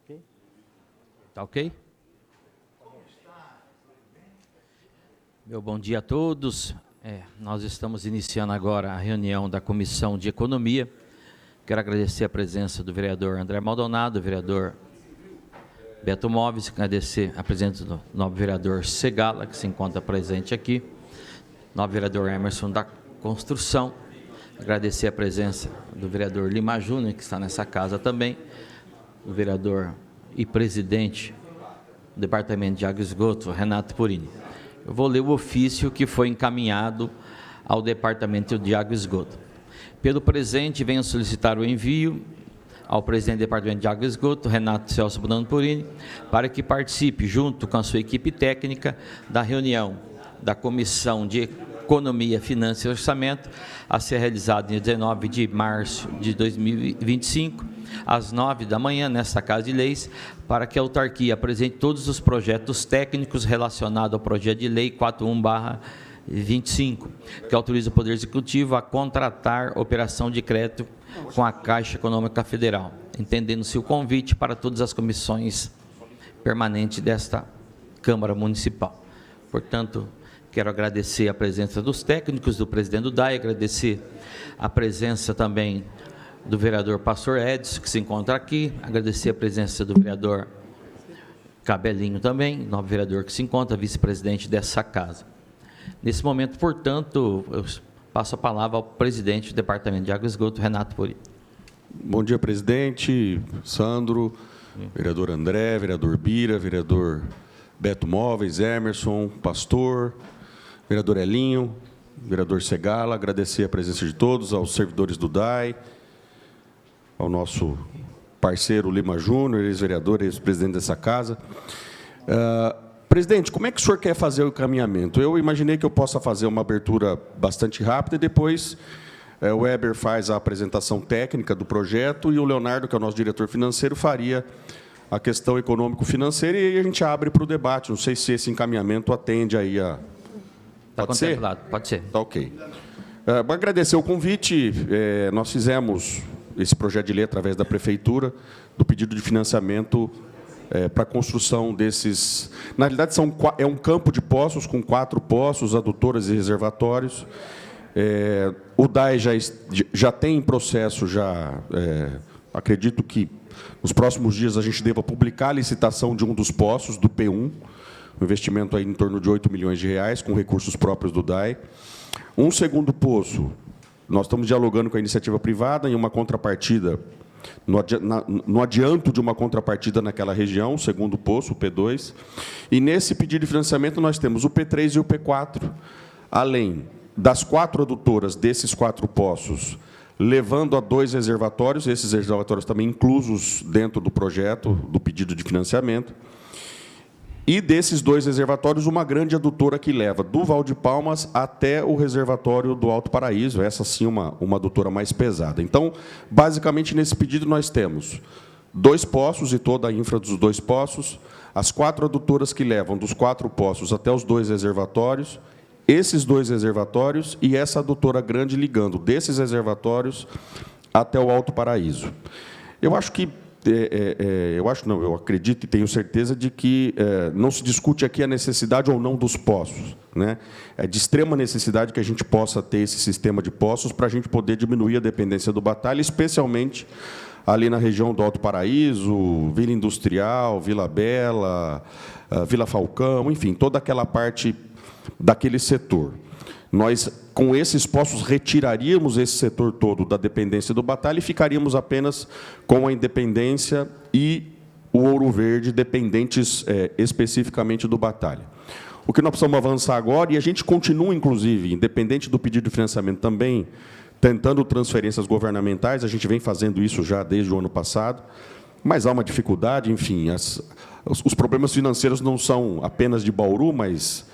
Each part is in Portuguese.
Ok? Tá ok? Meu bom dia a todos. Nós estamos iniciando agora a reunião da Comissão de Economia. Quero agradecer a presença do vereador André Maldonado, do vereador Beto Móveis, agradecer a presença do novo vereador Segala, que se encontra presente aqui, novo vereador Emerson da Construção, agradecer a presença do vereador Lima Júnior, que está nessa casa também, do vereador e presidente do Departamento de Água e Esgoto, Renato Purini. Eu vou ler o ofício que foi encaminhado ao Departamento de Água e Esgoto. Pelo presente, venho solicitar o envio ao presidente do Departamento de Água e Esgoto, Renato Celso Bruno Purini, para que participe, junto com a sua equipe técnica, da reunião da Comissão de Economia, Finanças e Orçamento, a ser realizada em 19 de março de 2025, às 9 da manhã, nesta Casa de Leis, para que a autarquia apresente todos os projetos técnicos relacionados ao projeto de lei 41/25, que autoriza o Poder Executivo a contratar operação de crédito com a Caixa Econômica Federal, entendendo-se o convite para todas as comissões permanentes desta Câmara Municipal. Portanto, quero agradecer a presença dos técnicos, do presidente do DAE, agradecer a presença também do vereador Pastor Edson, que se encontra aqui, agradecer a presença do vereador Cabelinho também, novo vereador que se encontra, vice-presidente dessa casa. Nesse momento, portanto, eu passo a palavra ao presidente do Departamento de Água e Esgoto, Renato Purini. Bom dia, presidente, Sandro, vereador André, vereador Bira, vereador Beto Móveis, Emerson, Pastor, vereador Elinho, vereador Segala, agradecer a presença de todos, aos servidores do DAE, ao nosso parceiro Lima Júnior, ex-vereador, ex-presidente dessa casa. Presidente, como é que o senhor quer fazer o encaminhamento? Eu imaginei que eu possa fazer uma abertura bastante rápida e depois o Weber faz a apresentação técnica do projeto e o Leonardo, que é o nosso diretor financeiro, faria a questão econômico-financeira e aí a gente abre para o debate. Não sei se esse encaminhamento atende aí a... Está contemplado, pode ser. Tá ok. Para agradecer o convite, nós fizemos esse projeto de lei através da Prefeitura, do pedido de financiamento para a construção desses... Na realidade, é um campo de poços com 4 poços, adutoras e reservatórios. O DAE já tem em processo, acredito que nos próximos dias a gente deva publicar a licitação de um dos poços, do P1, um investimento aí em torno de 8 milhões de reais, com recursos próprios do DAE. Um segundo poço, nós estamos dialogando com a iniciativa privada em uma contrapartida, no adianto de uma contrapartida naquela região, o segundo poço, o P2. E nesse pedido de financiamento nós temos o P3 e o P4, além das 4 adutoras desses 4 poços, levando a 2 reservatórios, esses reservatórios também inclusos dentro do projeto, do pedido de financiamento. E desses 2 reservatórios, uma grande adutora que leva do Val de Palmas até o reservatório do Alto Paraíso, essa sim uma adutora mais pesada. Então, basicamente, nesse pedido nós temos 2 poços e toda a infra dos 2 poços, as 4 adutoras que levam dos 4 poços até os 2 reservatórios, esses 2 reservatórios e essa adutora grande ligando desses reservatórios até o Alto Paraíso. Eu acho que eu acredito e tenho certeza de que não se discute aqui a necessidade ou não dos poços, né? É de extrema necessidade que a gente possa ter esse sistema de poços para a gente poder diminuir a dependência do Batalha, especialmente ali na região do Alto Paraíso, Vila Industrial, Vila Bela, Vila Falcão, enfim, toda aquela parte daquele setor. Nós, com esses poços, retiraríamos esse setor todo da dependência do Batalha e ficaríamos apenas com a Independência e o Ouro Verde, dependentes especificamente do Batalha. O que nós precisamos avançar agora, e a gente continua, inclusive, independente do pedido de financiamento também, tentando transferências governamentais, a gente vem fazendo isso já desde o ano passado, mas há uma dificuldade, enfim, os problemas financeiros não são apenas de Bauru, mas...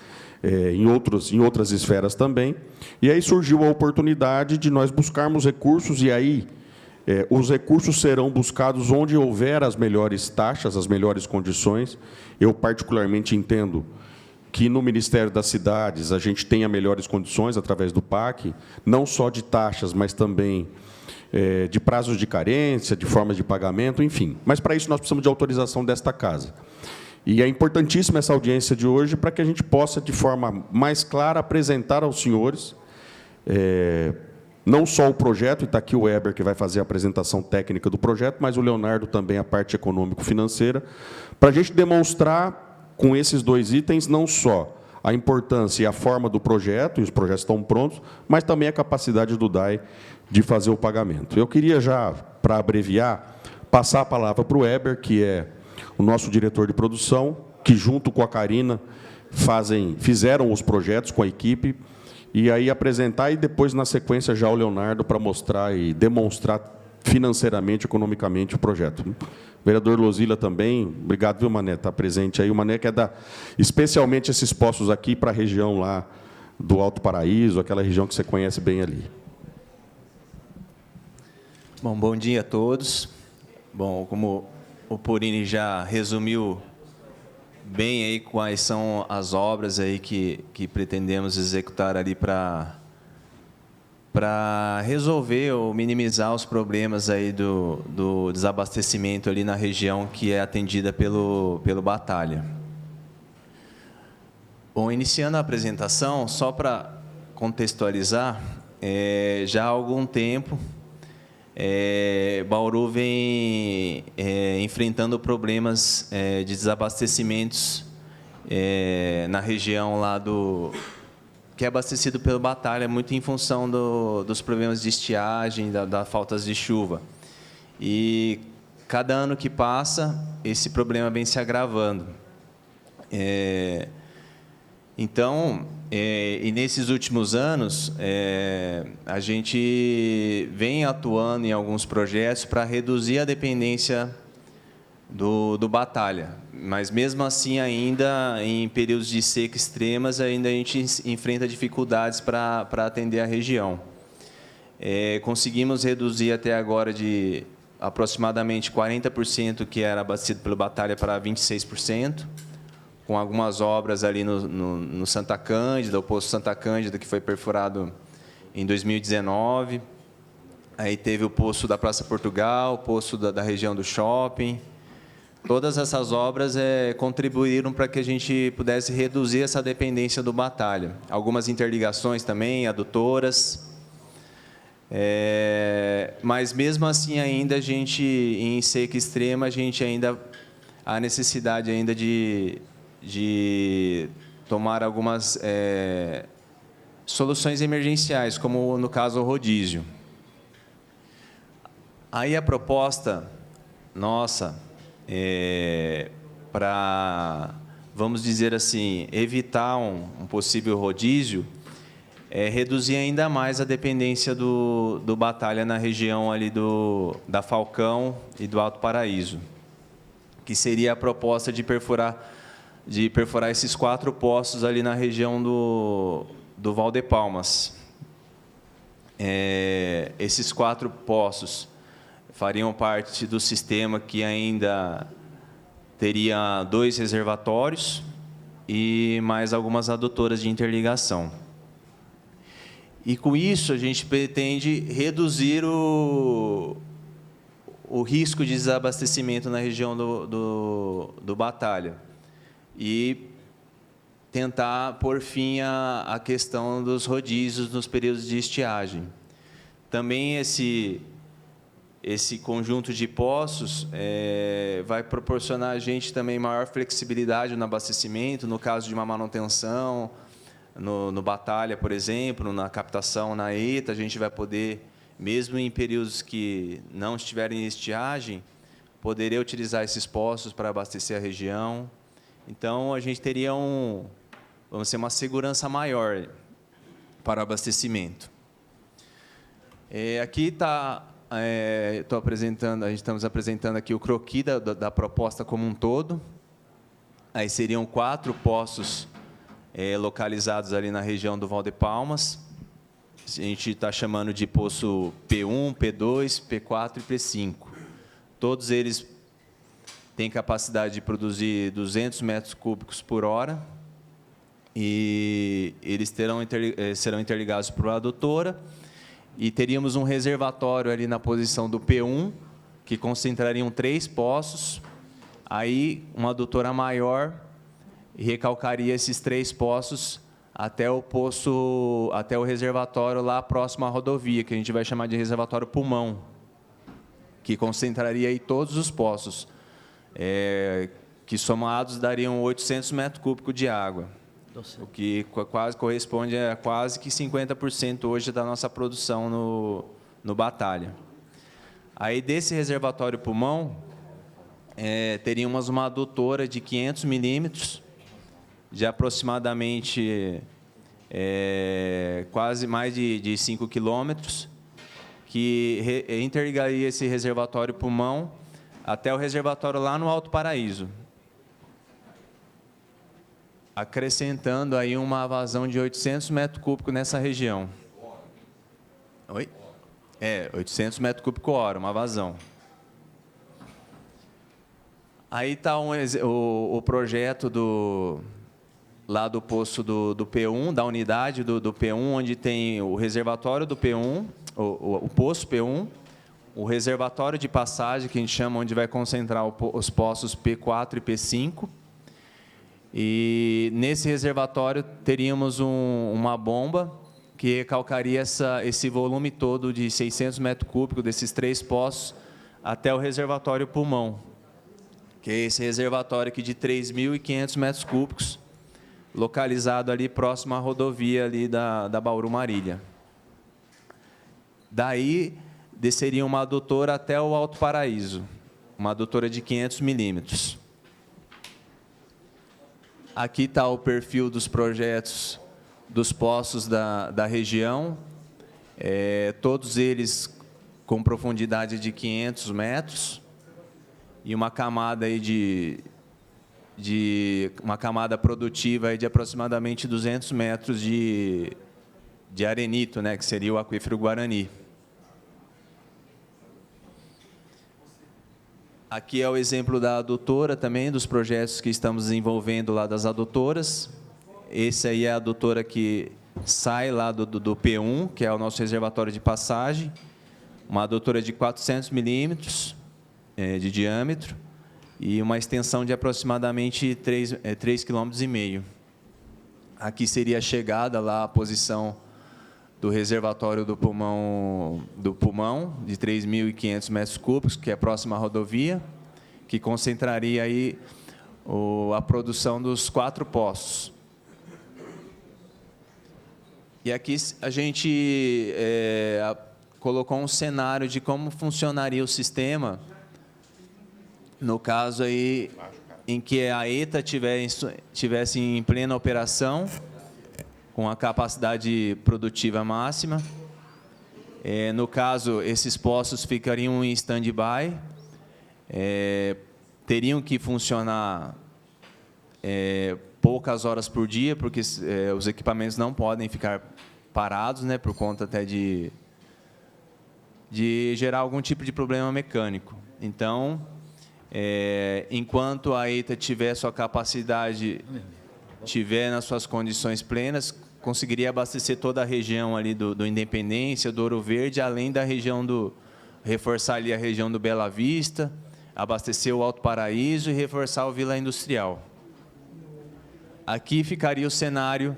em outras esferas também. E aí surgiu a oportunidade de nós buscarmos recursos, e aí os recursos serão buscados onde houver as melhores taxas, as melhores condições. Eu, particularmente, entendo que no Ministério das Cidades a gente tenha melhores condições através do PAC, não só de taxas, mas também de prazos de carência, de formas de pagamento, enfim. Mas, para isso, nós precisamos de autorização desta Casa. E é importantíssima essa audiência de hoje para que a gente possa, de forma mais clara, apresentar aos senhores não só o projeto, e está aqui o Weber, que vai fazer a apresentação técnica do projeto, mas o Leonardo também a parte econômico-financeira, para a gente demonstrar, com esses 2 itens, não só a importância e a forma do projeto, e os projetos estão prontos, mas também a capacidade do DAE de fazer o pagamento. Eu queria já, para abreviar, passar a palavra para o Weber, que é o nosso diretor de produção, que, junto com a Karina, fizeram os projetos com a equipe, e aí apresentar, e depois, na sequência, já o Leonardo, para mostrar e demonstrar financeiramente, economicamente, o projeto. O vereador Lozila também, obrigado, viu, Mané, está presente aí. O Mané quer dar especialmente esses postos aqui para a região lá do Alto Paraíso, aquela região que você conhece bem ali. Bom dia a todos. Bom, como o Purini já resumiu bem aí quais são as obras aí que pretendemos executar ali para resolver ou minimizar os problemas aí do desabastecimento ali na região que é atendida pelo Batalha. Bom, iniciando a apresentação, só para contextualizar, já há algum tempo, Bauru vem enfrentando problemas de desabastecimentos na região lá que é abastecido pelo Batalha, muito em função dos problemas de estiagem, da faltas de chuva. E cada ano que passa, esse problema vem se agravando. Então, e nesses últimos anos, a gente vem atuando em alguns projetos para reduzir a dependência do Batalha. Mas, mesmo assim, ainda em períodos de seca extremas, ainda a gente enfrenta dificuldades para atender a região. Conseguimos reduzir até agora de aproximadamente 40%, que era abastecido pelo Batalha, para 26%. Com algumas obras ali no Santa Cândida, o poço Santa Cândida, que foi perfurado em 2019. Aí teve o poço da Praça Portugal, o poço da região do shopping. Todas essas obras contribuíram para que a gente pudesse reduzir essa dependência do Batalha. Algumas interligações também, adutoras. Mas, mesmo assim, ainda a gente, em seca extrema, a gente ainda há necessidade ainda de tomar algumas soluções emergenciais, como, no caso, o rodízio. Aí a proposta nossa para, vamos dizer assim, evitar um possível rodízio, reduzir ainda mais a dependência do Batalha na região ali da Falcão e do Alto Paraíso, que seria a proposta de perfurar esses 4 poços ali na região do Val de Palmas. Esses 4 poços fariam parte do sistema que ainda teria 2 reservatórios e mais algumas adutoras de interligação. E, com isso, a gente pretende reduzir o risco de desabastecimento na região do Batalha e tentar pôr fim à questão dos rodízios nos períodos de estiagem. Também esse conjunto de poços vai proporcionar a gente também maior flexibilidade no abastecimento, no caso de uma manutenção, no Batalha, por exemplo, na captação na ETA, a gente vai poder, mesmo em períodos que não estiverem em estiagem, poderia utilizar esses poços para abastecer a região. Então, a gente teria vamos dizer, uma segurança maior para o abastecimento. Aqui está, estamos apresentando aqui o croquis da proposta como um todo. Aí seriam 4 poços localizados ali na região do Val de Palmas. A gente está chamando de poço P1, P2, P4 e P5. Todos eles têm capacidade de produzir 200 metros cúbicos por hora. e eles serão interligados por uma adutora, e teríamos um reservatório ali na posição do P1, que concentrariam 3 poços, aí uma adutora maior recalcaria esses 3 poços até o poço, até o reservatório lá próximo à rodovia, que a gente vai chamar de reservatório pulmão, que concentraria aí todos os poços, que somados dariam 800 metros cúbicos de água, o que quase corresponde a quase que 50% hoje da nossa produção no Batalha. Aí, desse reservatório pulmão, teríamos uma adutora de 500 milímetros, de aproximadamente quase mais de 5 quilômetros, que interligaria esse reservatório pulmão até o reservatório lá no Alto Paraíso, acrescentando aí uma vazão de 800 metros cúbicos nessa região. Oi? 800 metros cúbicos hora, uma vazão. Aí está o projeto lá do poço do P1, da unidade do P1, onde tem o reservatório do P1, o poço P1, o reservatório de passagem, que a gente chama, onde vai concentrar os poços P4 e P5. E nesse reservatório teríamos uma bomba que recalcaria esse volume todo de 600 metros cúbicos desses 3 poços até o reservatório pulmão, que é esse reservatório aqui de 3.500 metros cúbicos, localizado ali próximo à rodovia ali da Bauru Marília. Daí, desceria uma adutora até o Alto Paraíso, uma adutora de 500 milímetros. Aqui está o perfil dos projetos dos poços da região, todos eles com profundidade de 500 metros e uma camada aí uma camada produtiva aí de aproximadamente 200 metros de arenito, né, que seria o aquífero Guarani. Aqui é o exemplo da adutora também, dos projetos que estamos desenvolvendo lá das adutoras. Esse aí é a adutora que sai lá do P1, que é o nosso reservatório de passagem, uma adutora de 400 milímetros de diâmetro, e uma extensão de aproximadamente 3,5 km. Aqui seria a chegada lá, a posição do reservatório do pulmão, de 3.500 metros cúbicos, que é próximo à rodovia, que concentraria aí a produção dos 4 poços. E aqui a gente colocou um cenário de como funcionaria o sistema no caso aí em que a ETA tivesse em plena operação, com a capacidade produtiva máxima. No caso, esses poços ficariam em stand-by, teriam que funcionar poucas horas por dia, porque os equipamentos não podem ficar parados, né, por conta até de gerar algum tipo de problema mecânico. Então, enquanto a ETA tiver sua capacidade, tiver nas suas condições plenas, conseguiria abastecer toda a região ali do Independência, do Ouro Verde, além da região reforçar ali a região do Bela Vista, abastecer o Alto Paraíso e reforçar o Vila Industrial. Aqui ficaria o cenário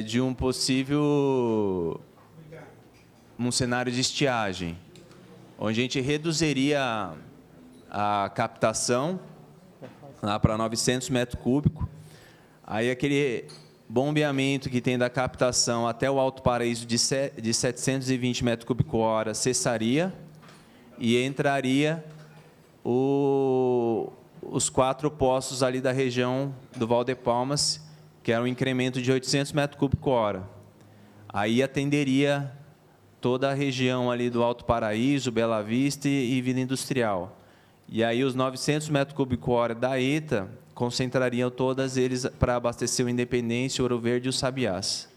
de um cenário de estiagem, onde a gente reduziria a captação lá para 900 metros cúbicos. Aí aquele bombeamento que tem da captação até o Alto Paraíso de 720 metros cúbicos hora cessaria e entraria os 4 poços ali da região do Val de Palmas, que era um incremento de 800 metros cúbicos hora. Aí atenderia toda a região ali do Alto Paraíso, Bela Vista e Vila Industrial. E aí os 900 metros cúbicos hora da ETA concentrariam todas eles para abastecer o Independência, o Ouro Verde e o Sabiás.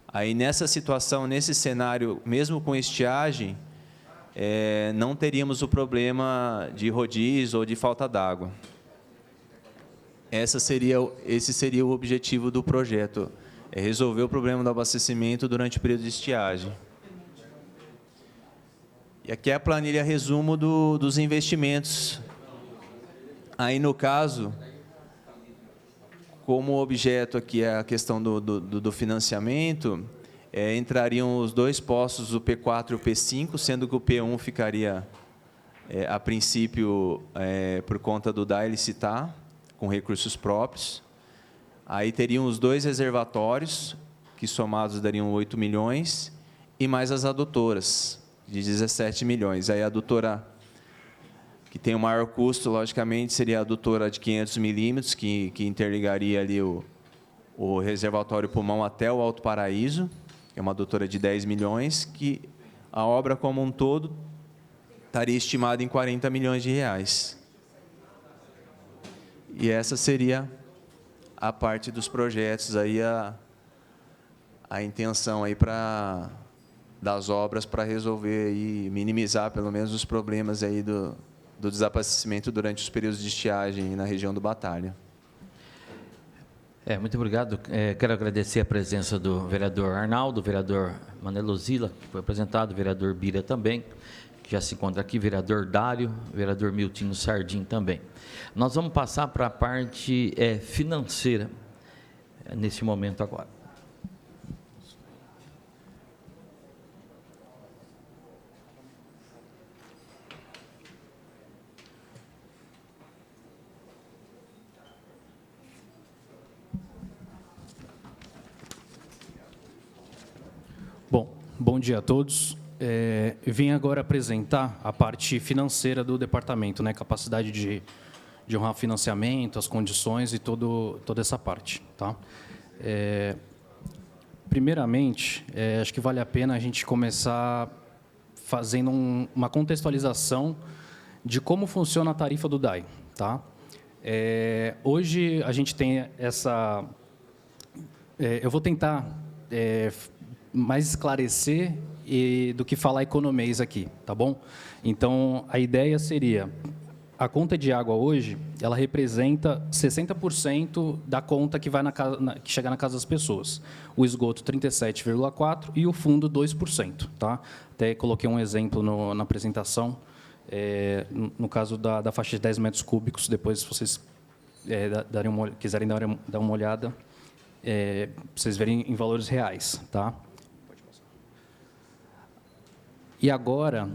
Aí nessa situação, nesse cenário, mesmo com estiagem, não teríamos o problema de rodízio ou de falta d'água. esse seria o objetivo do projeto, é resolver o problema do abastecimento durante o período de estiagem. E aqui é a planilha resumo dos investimentos. Aí, no caso, como objeto aqui é a questão do financiamento, entrariam os dois postos, o P4 e o P5, sendo que o P1 ficaria, a princípio, por conta do DAI licitar, com recursos próprios. Aí teriam os dois reservatórios, que somados dariam 8 milhões, e mais as adutoras, de 17 milhões. Aí a adutora que tem o maior custo, logicamente, seria a adutora de 500 milímetros, que interligaria ali o reservatório pulmão até o Alto Paraíso, que é uma adutora de 10 milhões, que a obra como um todo estaria estimada em 40 milhões de reais. E essa seria a parte dos projetos, aí a intenção aí das obras para resolver e minimizar, pelo menos, os problemas aí do desabastecimento durante os períodos de estiagem na região do Batalha. Muito obrigado. Quero agradecer a presença do vereador Arnaldo, do vereador Manelo Zila, que foi apresentado, o vereador Bira também, que já se encontra aqui, vereador Dário, vereador Miltinho Sardim também. Nós vamos passar para a parte financeira, nesse momento agora. Bom dia a todos. Vim agora apresentar a parte financeira do departamento, né, capacidade de honrar o financiamento, as condições e toda essa parte. Tá? Primeiramente, acho que vale a pena a gente começar fazendo uma contextualização de como funciona a tarifa do DAI. Tá? Hoje, a gente tem essa... eu vou tentar mais esclarecer do que falar economês aqui, tá bom? Então, a ideia seria, a conta de água hoje, ela representa 60% da conta que vai que chega na casa das pessoas. O esgoto, 37,4% e o fundo, 2%. Tá? Até coloquei um exemplo na apresentação, no caso da faixa de 10 metros cúbicos, depois, se vocês quiserem dar uma olhada, vocês verem em valores reais. Tá? E agora,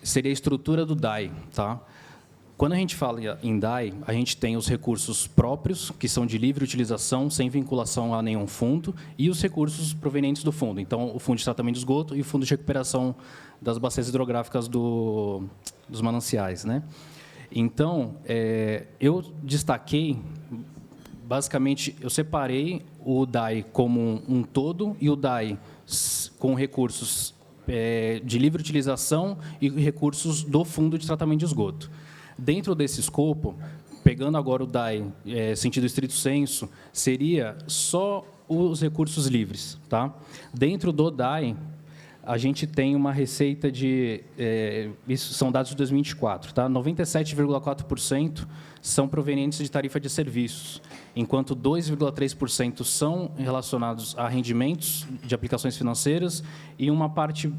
seria a estrutura do DAI. Tá? Quando a gente fala em DAI, a gente tem os recursos próprios, que são de livre utilização, sem vinculação a nenhum fundo, e os recursos provenientes do fundo. Então, o fundo de tratamento de esgoto e o fundo de recuperação das bacias hidrográficas dos mananciais. Né? Então, eu destaquei, basicamente, eu separei o DAI como um todo e o DAI com recursos de livre utilização e recursos do fundo de tratamento de esgoto. Dentro desse escopo, pegando agora o DAI, sentido estrito sensu, seria só os recursos livres. Tá? Dentro do DAI, a gente tem uma receita de... isso são dados de 2024. Tá? 97,4% são provenientes de tarifa de serviços, enquanto 2,3% são relacionados a rendimentos de aplicações financeiras e uma parte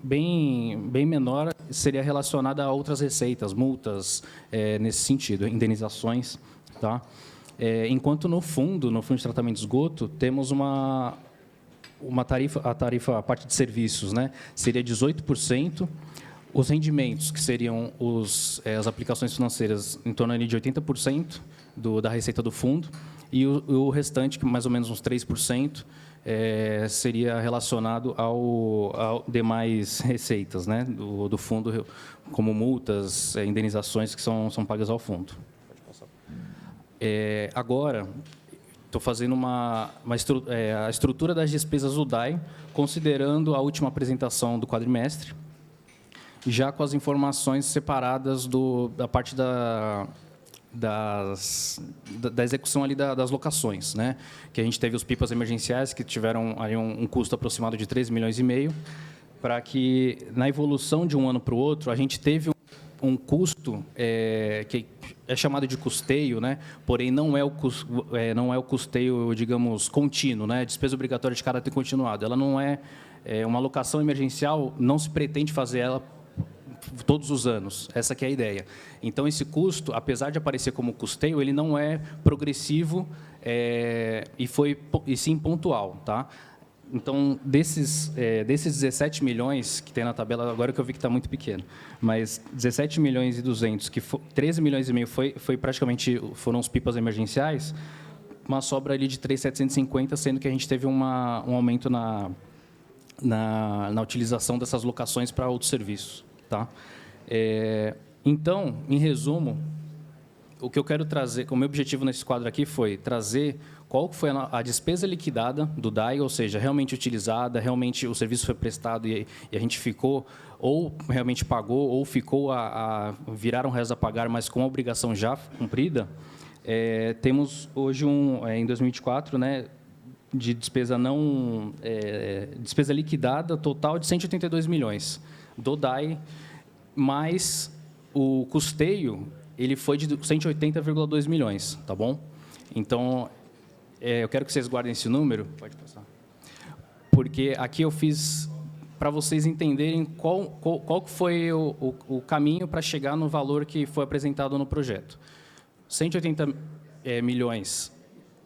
bem menor seria relacionada a outras receitas, multas, nesse sentido, indenizações. Tá? Enquanto no fundo de tratamento de esgoto, temos a parte de serviços, né, seria 18%, os rendimentos, que seriam as aplicações financeiras, em torno ali de 80% da receita do fundo, e o restante, que mais ou menos uns 3%, seria relacionado ao demais receitas, né, do fundo, como multas, indenizações que são pagas ao fundo. Agora, estou fazendo a estrutura das despesas do DAI, considerando a última apresentação do quadrimestre, já com as informações separadas da parte da execução ali das locações, né? Que a gente teve os pipas emergenciais, que tiveram aí um custo aproximado de 13,5 milhões, para que, na evolução de um ano para o outro, a gente teve um custo que é chamado de custeio, né? Porém não é o custeio, digamos, contínuo, né? Despesa obrigatória de caráter continuado. Ela não é uma alocação emergencial, não se pretende fazer ela todos os anos. Essa que é a ideia. Então, esse custo, apesar de aparecer como custeio, ele não é progressivo e sim pontual, tá? Então, desses 17 milhões que tem na tabela, agora que eu vi que está muito pequeno, mas 17 milhões e 200, 13 milhões e meio foram os pipas emergenciais, uma sobra ali de 3.750, sendo que a gente teve um aumento na utilização dessas locações para outros serviços. Tá? Então, em resumo, o que eu quero trazer, o meu objetivo nesse quadro aqui foi trazer qual foi a despesa liquidada do DAI, ou seja, realmente utilizada, realmente o serviço foi prestado e a gente ficou, ou realmente pagou, ou ficou viraram réis a pagar, mas com a obrigação já cumprida. Temos hoje, em 2024, né, de despesa despesa liquidada total de 182 milhões do DAI, mais o custeio, ele foi de 180,2 milhões, tá bom? Então, eu quero que vocês guardem esse número, pode passar, porque aqui eu fiz para vocês entenderem qual foi o caminho para chegar no valor que foi apresentado no projeto. 180 milhões,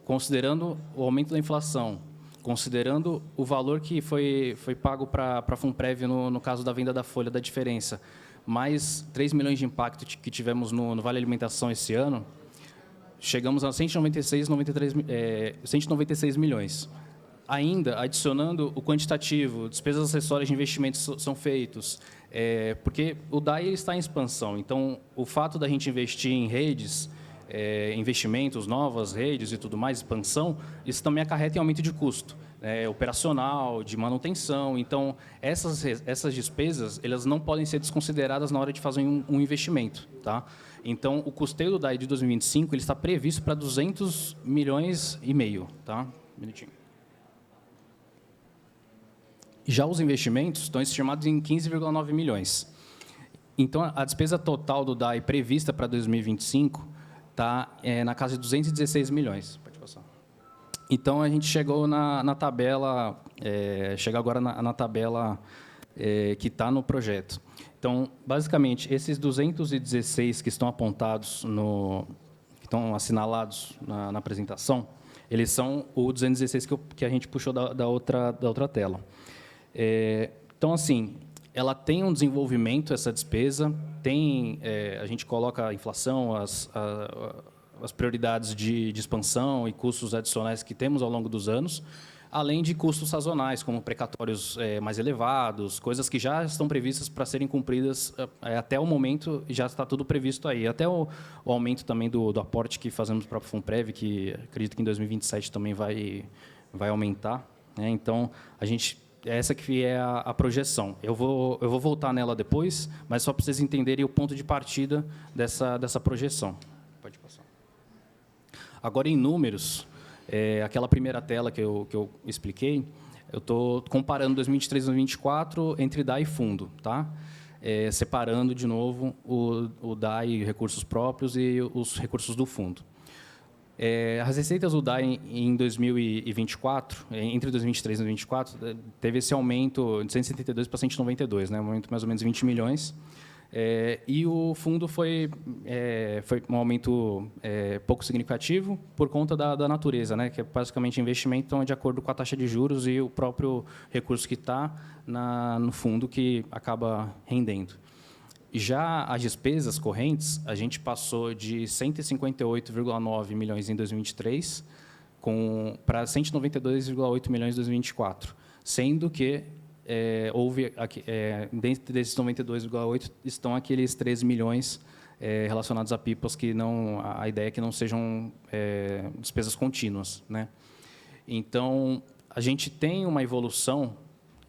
considerando o aumento da inflação, considerando o valor que foi pago para a Funprev no caso da venda da folha da diferença, mais 3 milhões de impacto que tivemos no Vale Alimentação esse ano, chegamos a 196 milhões. Ainda, adicionando o quantitativo, despesas acessórias de investimentos são feitos, porque o DAI está em expansão. Então, o fato da gente investir em redes, investimentos, novas redes e tudo mais, expansão, isso também acarreta em aumento de custo, operacional, de manutenção. Então, essas despesas, elas não podem ser desconsideradas na hora de fazer um investimento, tá? Então, o custeio do DAI de 2025 ele está previsto para 200 milhões e meio, tá? Um minutinho. Já os investimentos estão estimados em 15,9 milhões. Então, a despesa total do DAI prevista para 2025 está na casa de 216 milhões. Pode passar. Então, a gente chegou na tabela, chega agora na tabela que está no projeto. Então, basicamente, esses 216 que estão apontados, que estão assinalados na apresentação, eles são o 216 que a gente puxou da outra tela. Então, assim, ela tem um desenvolvimento, essa despesa, a gente coloca a inflação, as prioridades de expansão e custos adicionais que temos ao longo dos anos, além de custos sazonais, como precatórios mais elevados, coisas que já estão previstas para serem cumpridas até o momento, já está tudo previsto aí. Até o aumento também do aporte que fazemos para a Funprev, que acredito que em 2027 também vai aumentar, né? Então, essa que é a projeção. Eu vou voltar nela depois, mas só para vocês entenderem o ponto de partida dessa projeção. Pode passar. Agora, em números, aquela primeira tela que eu expliquei, eu estou comparando 2023 e 2024 entre DAI e fundo, tá? Separando, de novo, o DAI, recursos próprios, e os recursos do fundo. As receitas do DAI em 2024, entre 2023 e 2024, teve esse aumento de 172 para 192, né? Um aumento de mais ou menos 20 milhões. E o fundo foi um aumento pouco significativo por conta da natureza, né? Que é basicamente investimento, então, de acordo com a taxa de juros e o próprio recurso que está no fundo que acaba rendendo. Já as despesas correntes, a gente passou de 158,9 milhões em 2023 para 192,8 milhões em 2024, sendo que houve, dentro desses 92,8 estão aqueles 13 milhões relacionados a pipas que a ideia é que não sejam despesas contínuas, né? Então, a gente tem uma evolução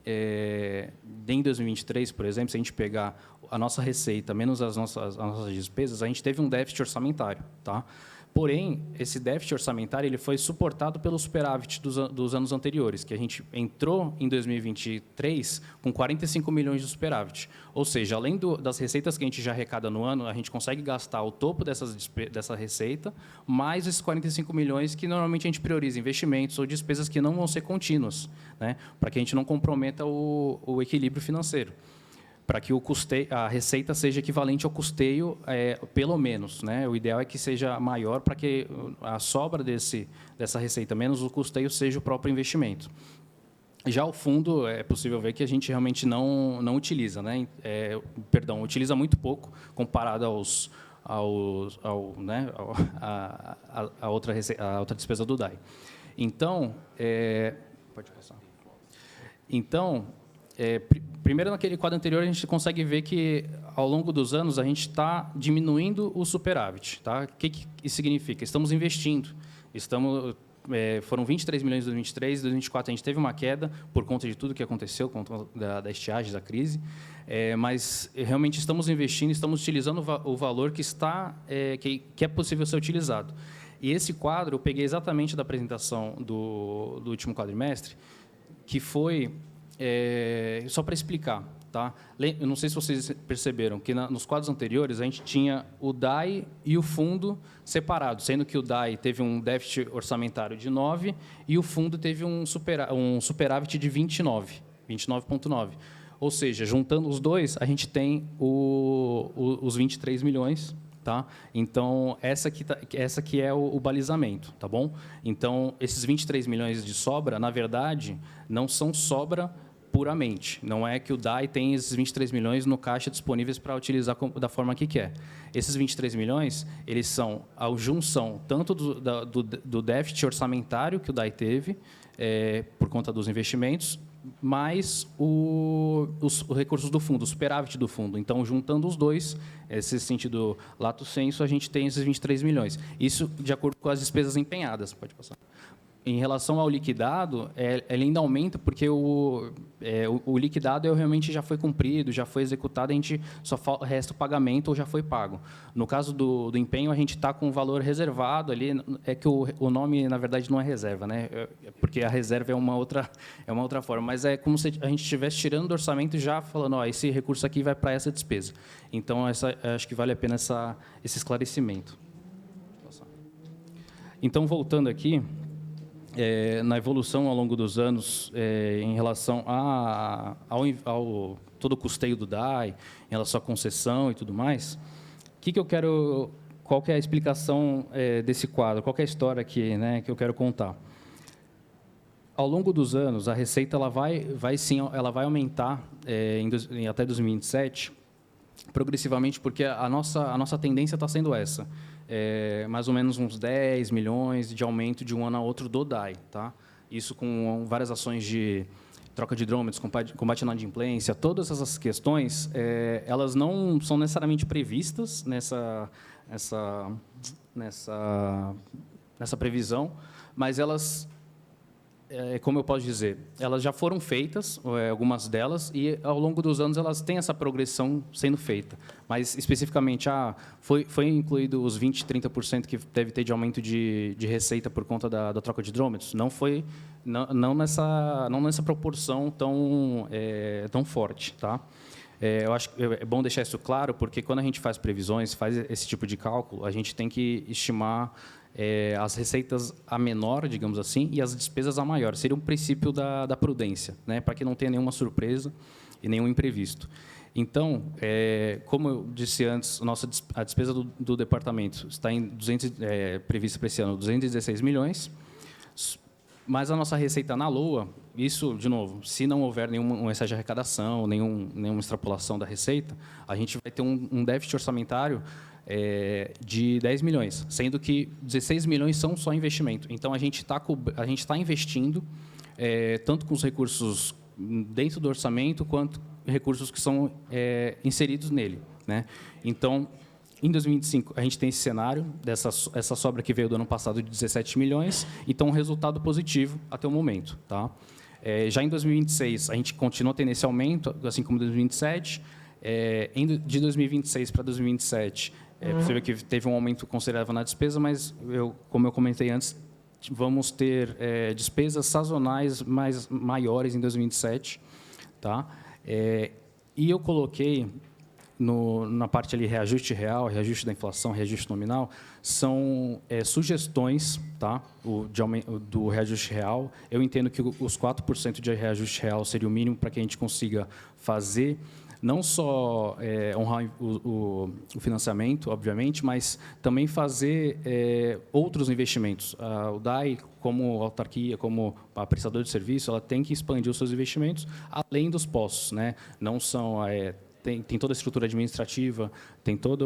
em 2023, por exemplo, se a gente pegar a nossa receita menos as nossas despesas, a gente teve um déficit orçamentário, tá? Porém, esse déficit orçamentário ele foi suportado pelo superávit dos anos anteriores, que a gente entrou em 2023 com 45 milhões de superávit. Ou seja, além das receitas que a gente já arrecada no ano, a gente consegue gastar o topo dessa receita, mais esses 45 milhões que normalmente a gente prioriza investimentos ou despesas que não vão ser contínuas, né, para que a gente não comprometa o equilíbrio financeiro, para que a receita seja equivalente ao custeio, pelo menos, né? O ideal é que seja maior, para que a sobra dessa receita menos o custeio seja o próprio investimento. Já o fundo, é possível ver que a gente realmente não utiliza, né? Utiliza muito pouco comparado a outra despesa do DAI. Então, pode passar. Então, primeiro, naquele quadro anterior, a gente consegue ver que, ao longo dos anos, a gente está diminuindo o superávit. Tá? O que isso significa? Estamos investindo. Foram 23 milhões em 2023, em 2024 a gente teve uma queda por conta de tudo que aconteceu, por conta da estiagem, da crise, mas realmente estamos investindo, estamos utilizando o valor que é possível ser utilizado. E esse quadro eu peguei exatamente da apresentação do último quadrimestre, que foi... só para explicar, tá? Eu não sei se vocês perceberam que nos quadros anteriores a gente tinha o DAI e o fundo separados, sendo que o DAI teve um déficit orçamentário de 9 e o fundo teve um superávit de 29,9. Ou seja, juntando os dois, a gente tem os 23 milhões. Tá? Então, essa aqui é o balizamento, tá bom? Então, esses 23 milhões de sobra, na verdade, não são sobra puramente. Não é que o DAI tem esses 23 milhões no caixa disponíveis para utilizar da forma que quer. Esses 23 milhões, eles são a junção tanto do déficit orçamentário que o DAI teve, por conta dos investimentos, mais os recursos do fundo, o superávit do fundo. Então, juntando os dois, nesse sentido lato sensu, a gente tem esses 23 milhões. Isso de acordo com as despesas empenhadas. Pode passar. Em relação ao liquidado, ele ainda aumenta, porque o liquidado realmente já foi cumprido, já foi executado, a gente só resta o pagamento ou já foi pago. No caso do empenho, a gente está com o valor reservado ali, é que o nome, na verdade, não é reserva, né? Porque a reserva é uma outra forma, mas é como se a gente estivesse tirando do orçamento já falando, esse recurso aqui vai para essa despesa. Então, acho que vale a pena esse esclarecimento. Então, voltando aqui... na evolução ao longo dos anos, em relação ao todo o custeio do DAI, em relação à concessão e tudo mais, qual que é a explicação desse quadro? Qual que é a história aqui, né, que eu quero contar? Ao longo dos anos, a receita ela vai aumentar até 2027, progressivamente, porque a nossa tendência está sendo essa. Mais ou menos uns 10 milhões de aumento de um ano a outro do DAI. Tá? Isso com várias ações de troca de hidrômetros, combate à inadimplência, todas essas questões, elas não são necessariamente previstas nessa previsão, mas elas... como eu posso dizer, elas já foram feitas, algumas delas, e ao longo dos anos elas têm essa progressão sendo feita. Mas, especificamente, foi incluído os 20%, 30% que deve ter de aumento de receita por conta da troca de hidrômetros? Não foi, não nessa proporção tão forte. Tá? Eu acho que é bom deixar isso claro, porque quando a gente faz previsões, faz esse tipo de cálculo, a gente tem que estimar as receitas a menor, digamos assim, e as despesas a maior. Seria um princípio da prudência, né, para que não tenha nenhuma surpresa e nenhum imprevisto. Então, como eu disse antes, a despesa do departamento está prevista para esse ano 216 milhões, mas a nossa receita na LOA, isso, de novo, se não houver nenhum excesso de arrecadação, nenhuma extrapolação da receita, a gente vai ter um déficit orçamentário de 10 milhões, sendo que 16 milhões são só investimento. Então, a gente está investindo, tanto com os recursos dentro do orçamento, quanto recursos que são inseridos nele. Né? Então, em 2025, a gente tem esse cenário, essa sobra que veio do ano passado de 17 milhões, então, um resultado positivo até o momento. Tá? Já em 2026, a gente continua tendo esse aumento, assim como em 2027. De 2026 para 2027, você vê que teve um aumento considerável na despesa, mas, como eu comentei antes, vamos ter despesas sazonais maiores em 2027. Tá? E eu coloquei, na parte ali, reajuste real, reajuste da inflação, reajuste nominal, são sugestões, tá? Do reajuste real. Eu entendo que os 4% de reajuste real seria o mínimo para que a gente consiga fazer, não só honrar o financiamento, obviamente, mas também fazer outros investimentos. O DAI, como autarquia, como prestador de serviço, ela tem que expandir os seus investimentos além dos postos, né? Não são tem toda a estrutura administrativa, tem toda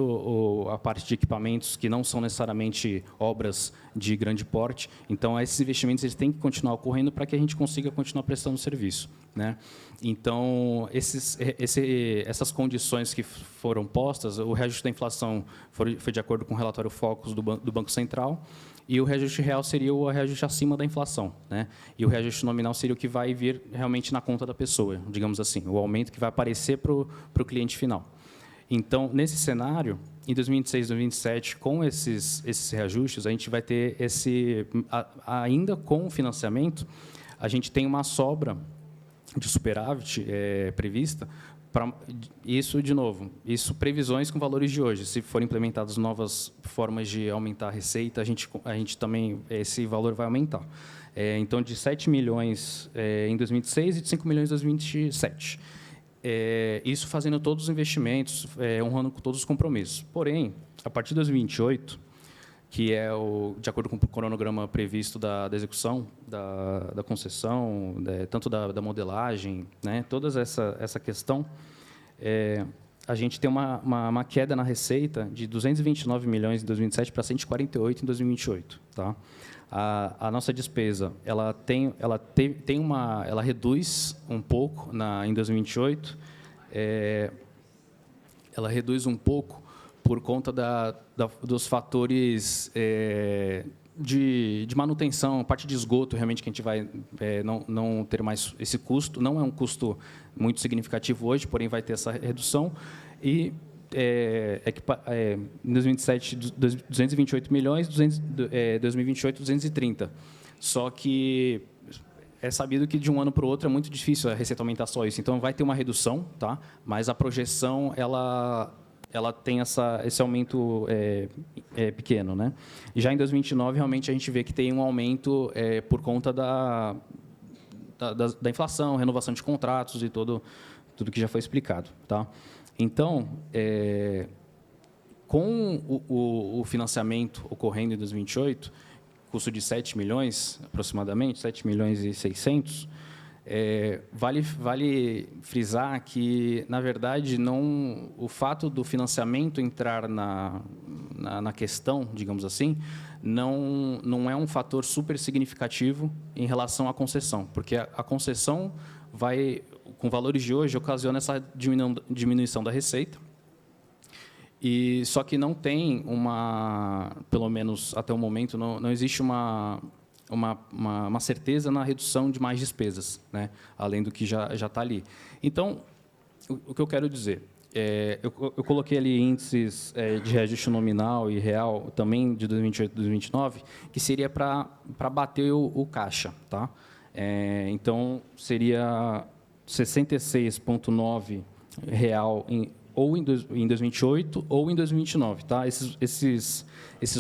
a parte de equipamentos que não são necessariamente obras de grande porte. Então, esses investimentos eles têm que continuar ocorrendo para que a gente consiga continuar prestando serviço, né? Então, essas condições que foram postas, o reajuste da inflação foi de acordo com o relatório Focus do Banco Central, e o reajuste real seria o reajuste acima da inflação, né? E o reajuste nominal seria o que vai vir realmente na conta da pessoa, digamos assim, o aumento que vai aparecer para o cliente final. Então, nesse cenário, em 2026 e 2027, com esses reajustes, a gente vai ter ainda com o financiamento, a gente tem uma sobra de superávit prevista. Isso, de novo, previsões com valores de hoje. Se forem implementadas novas formas de aumentar a receita, a gente também, esse valor vai aumentar. Então, de 7 milhões em 2026 e de 5 milhões em 2027. Isso fazendo todos os investimentos, honrando com todos os compromissos. Porém, a partir de 2028, que é de acordo com o cronograma previsto da execução, da concessão, tanto da modelagem, né, toda essa questão, a gente tem uma queda na receita de 229 milhões em 2027 para 148 em 2028. Tá? A nossa despesa ela reduz um pouco em 2028, ela reduz um pouco por conta dos fatores de manutenção, parte de esgoto, realmente, que a gente vai não ter mais esse custo. Não é um custo muito significativo hoje, porém vai ter essa redução. E em 2027, 228 milhões, 2028, 230. Só que é sabido que de um ano para o outro é muito difícil a receita aumentar só isso. Então, vai ter uma redução, tá? Mas a projeção ela tem esse aumento pequeno, né? E já em 2029, realmente, a gente vê que tem um aumento por conta da inflação, renovação de contratos e tudo que já foi explicado. Tá? Então, com o financiamento ocorrendo em 2028, custo de 7 milhões, aproximadamente, 7 milhões e 600, vale frisar que, na verdade, o fato do financiamento entrar na questão, digamos assim, não é um fator super significativo em relação à concessão, porque a concessão vai, com valores de hoje, ocasiona essa diminuição da receita, só que não tem pelo menos até o momento, não existe uma certeza na redução de mais despesas, né? Além do que já está ali. Então, o que eu quero dizer, eu coloquei ali índices de reajuste nominal e real, também de 2028 e 2029, que seria para bater o caixa. Tá? Então, seria 66,9 real ou em 2028 ou em 2029. Tá? Esses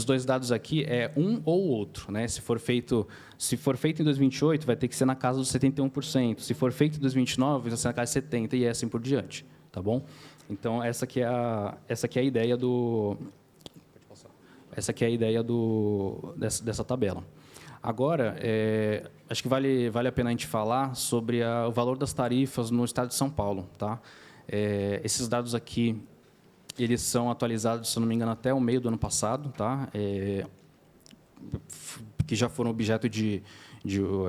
dois dados aqui é um ou outro. Né? Se for feito em 2028, vai ter que ser na casa dos 71%. Se for feito em 2029, vai ser na casa de 70% e assim por diante. Tá bom? Então, essa aqui é a ideia dessa tabela. Agora, acho que vale a pena a gente falar sobre o valor das tarifas no estado de São Paulo. Tá? Esses dados aqui, eles são atualizados, se não me engano, até o meio do ano passado, tá? Que já foram objeto de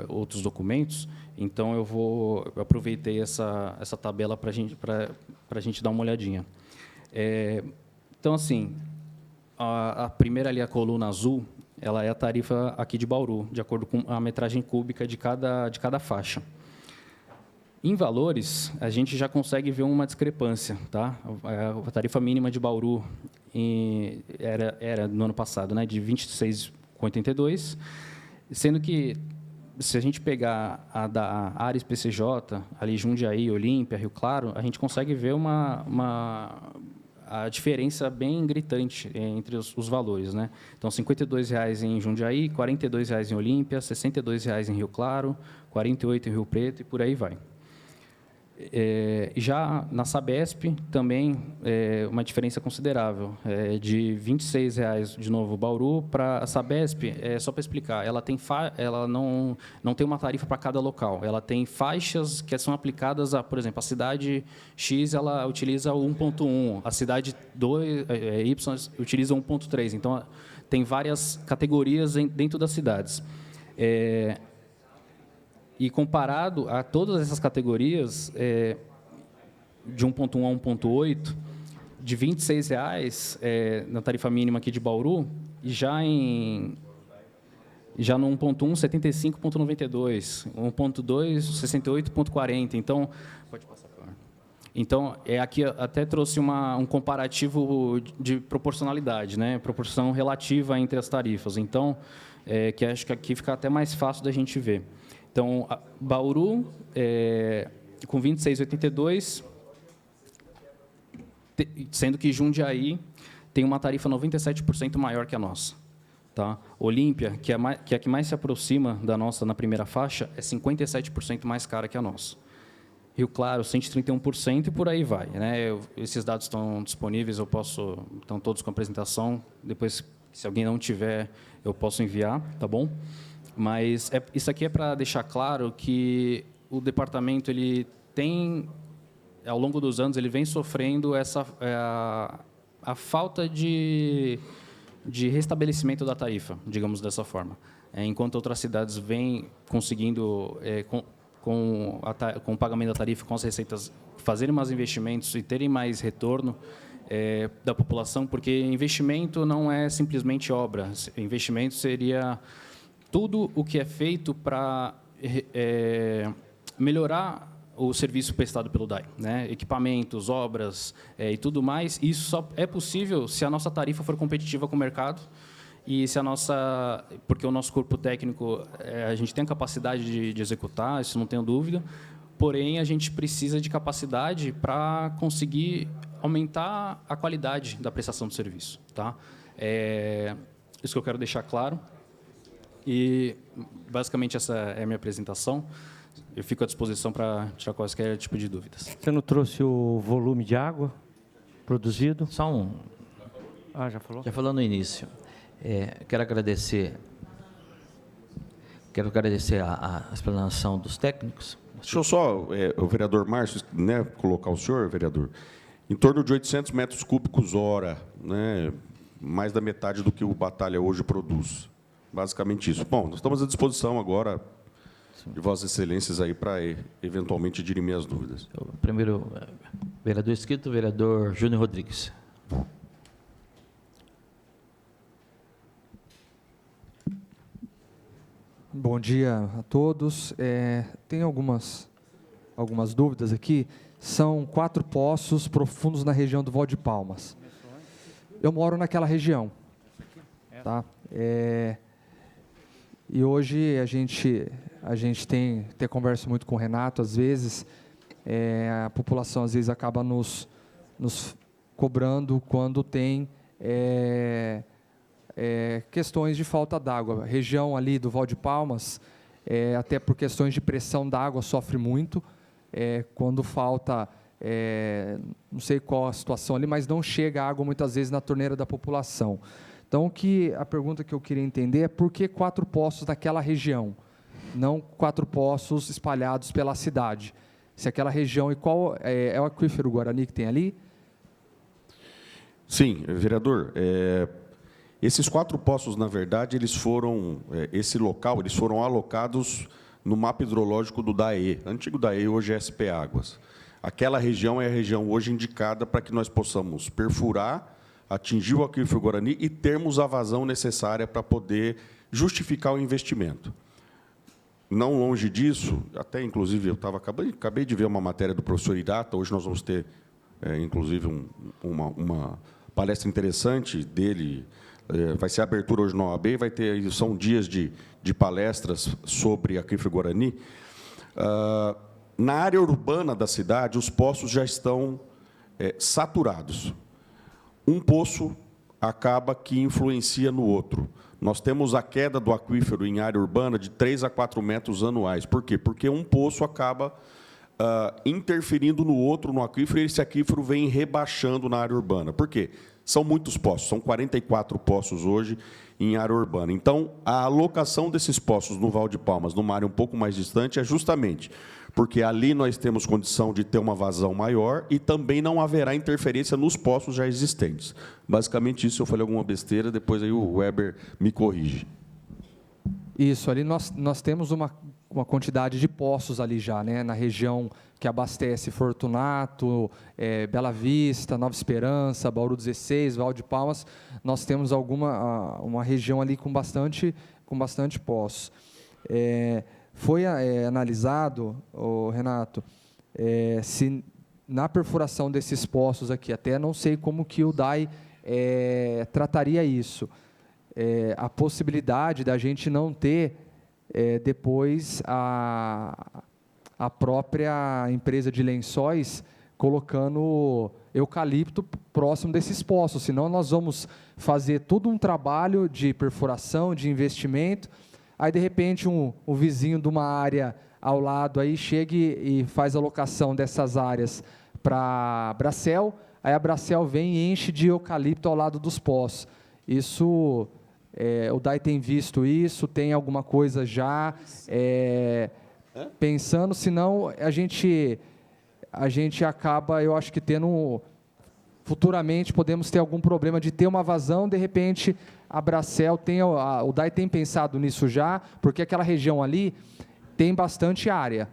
outros documentos. Então, eu aproveitei essa tabela para a gente dar uma olhadinha. Então, assim, a primeira ali, a coluna azul, ela é a tarifa aqui de Bauru, de acordo com a metragem cúbica de cada faixa. Em valores, a gente já consegue ver uma discrepância. Tá? A tarifa mínima de Bauru era no ano passado, né, de R$ 26,82, sendo que, se a gente pegar a da área PCJ, ali Jundiaí, Olímpia, Rio Claro, a gente consegue ver a diferença bem gritante entre os valores, né? Então, R$ 52,00 em Jundiaí, R$ 42,00 em Olímpia, R$ 62,00 em Rio Claro, R$ 48,00 em Rio Preto e por aí vai. Já na Sabesp, também uma diferença considerável, de R$ 26,00, de novo, Bauru, para a Sabesp, só para explicar, ela não tem uma tarifa para cada local, ela tem faixas que são aplicadas a, por exemplo, a cidade X ela utiliza o 1.1, a cidade Y utiliza o 1.3, então tem várias categorias dentro das cidades. E comparado a todas essas categorias, de 1.1 a 1.8, de R$ 26,00 na tarifa mínima aqui de Bauru, e já no 1.1, 75,92, 1.2, 68,40. Então, pode passar. Então, aqui até trouxe um comparativo de proporcionalidade, né? Proporção relativa entre as tarifas. Então, que acho que aqui fica até mais fácil da gente ver. Então, Bauru, com 26,82, sendo que Jundiaí tem uma tarifa 97% maior que a nossa. Tá? Olímpia, que é a que mais se aproxima da nossa na primeira faixa, é 57% mais cara que a nossa. Rio Claro, 131% e por aí vai. Né? Esses dados estão disponíveis, estão todos com apresentação. Depois, se alguém não tiver, eu posso enviar, tá bom? Mas isso aqui é para deixar claro que o departamento ele tem, ao longo dos anos, ele vem sofrendo a falta de restabelecimento da tarifa, digamos dessa forma. Enquanto outras cidades vêm conseguindo, com o pagamento da tarifa, com as receitas, fazerem mais investimentos e terem mais retorno da população, porque investimento não é simplesmente obra. Investimento seria tudo o que é feito para melhorar o serviço prestado pelo DAI, né? Equipamentos, obras e tudo mais. Isso só é possível se a nossa tarifa for competitiva com o mercado e se porque o nosso corpo técnico, a gente tem a capacidade de executar, isso não tenho dúvida, porém a gente precisa de capacidade para conseguir aumentar a qualidade da prestação do serviço, tá? Isso que eu quero deixar claro. E, basicamente, essa é a minha apresentação. Eu fico à disposição para tirar qualquer tipo de dúvidas. Você não trouxe o volume de água produzido? Só um. Já falou? Já falou no início. Quero agradecer a explanação dos técnicos. Deixa eu só, o vereador Márcio, né, colocar o senhor, vereador, em torno de 800 metros cúbicos hora, né, mais da metade do que o Batalha hoje produz. Basicamente isso. Bom, nós estamos à disposição agora de Vossas Excelências aí para eventualmente dirimir as dúvidas. Primeiro, vereador inscrito, vereador Júnior Rodrigues. Bom dia a todos. Tem algumas dúvidas aqui. São 4 poços profundos na região do Val de Palmas. Eu moro naquela região. Tá? E hoje a gente tem conversa muito com o Renato, às vezes, a população às vezes acaba nos cobrando quando tem questões de falta d'água. A região ali do Val de Palmas, até por questões de pressão d'água, sofre muito. Quando falta, não sei qual a situação ali, mas não chega água muitas vezes na torneira da população. Então, a pergunta que eu queria entender é por que 4 poços naquela região, não 4 poços espalhados pela cidade? Se aquela região, e qual é o aquífero Guarani que tem ali? Sim, vereador. Esses 4 poços, na verdade, eles foram alocados no mapa hidrológico do DAE. Antigo DAE, hoje é SP Águas. Aquela região é a região hoje indicada para que nós possamos perfurar, atingir o aquífero Guarani e termos a vazão necessária para poder justificar o investimento. não longe disso, até inclusive eu acabei de ver uma matéria do professor Irata, hoje nós vamos ter, inclusive, uma palestra interessante dele, vai ser a abertura hoje na OAB, são dias de palestras sobre aquífero Guarani. Na área urbana da cidade, os poços já estão saturados. Um poço acaba que influencia no outro. Nós temos a queda do aquífero em área urbana de 3 a 4 metros anuais. Por quê? Porque um poço acaba interferindo no outro, no aquífero, e esse aquífero vem rebaixando na área urbana. Por quê? São muitos poços, são 44 poços hoje em área urbana. Então, a alocação desses poços no Val de Palmas, numa área um pouco mais distante, é justamente porque ali nós temos condição de ter uma vazão maior e também não haverá interferência nos poços já existentes. Basicamente, isso. Se eu falei alguma besteira, depois aí o Weber me corrige. Isso, ali nós temos uma quantidade de poços ali já, né, na região que abastece Fortunato, Bela Vista, Nova Esperança, Bauru 16, Val de Palmas. Nós temos uma região ali com bastante poços. Foi analisado, Renato, se na perfuração desses poços aqui, até não sei como que o DAI trataria isso, a possibilidade da gente não ter depois a própria empresa de lençóis colocando eucalipto próximo desses poços, senão nós vamos fazer todo um trabalho de perfuração, de investimento, aí de repente o vizinho de uma área ao lado aí chega e faz a locação dessas áreas para a Bracel, aí a Bracel vem e enche de eucalipto ao lado dos poços. Isso, o DAI tem visto isso, tem alguma coisa já pensando, senão a gente acaba, eu acho que tendo, futuramente podemos ter algum problema de ter uma vazão, de repente a Bracel o DAI tem pensado nisso já, porque aquela região ali tem bastante área.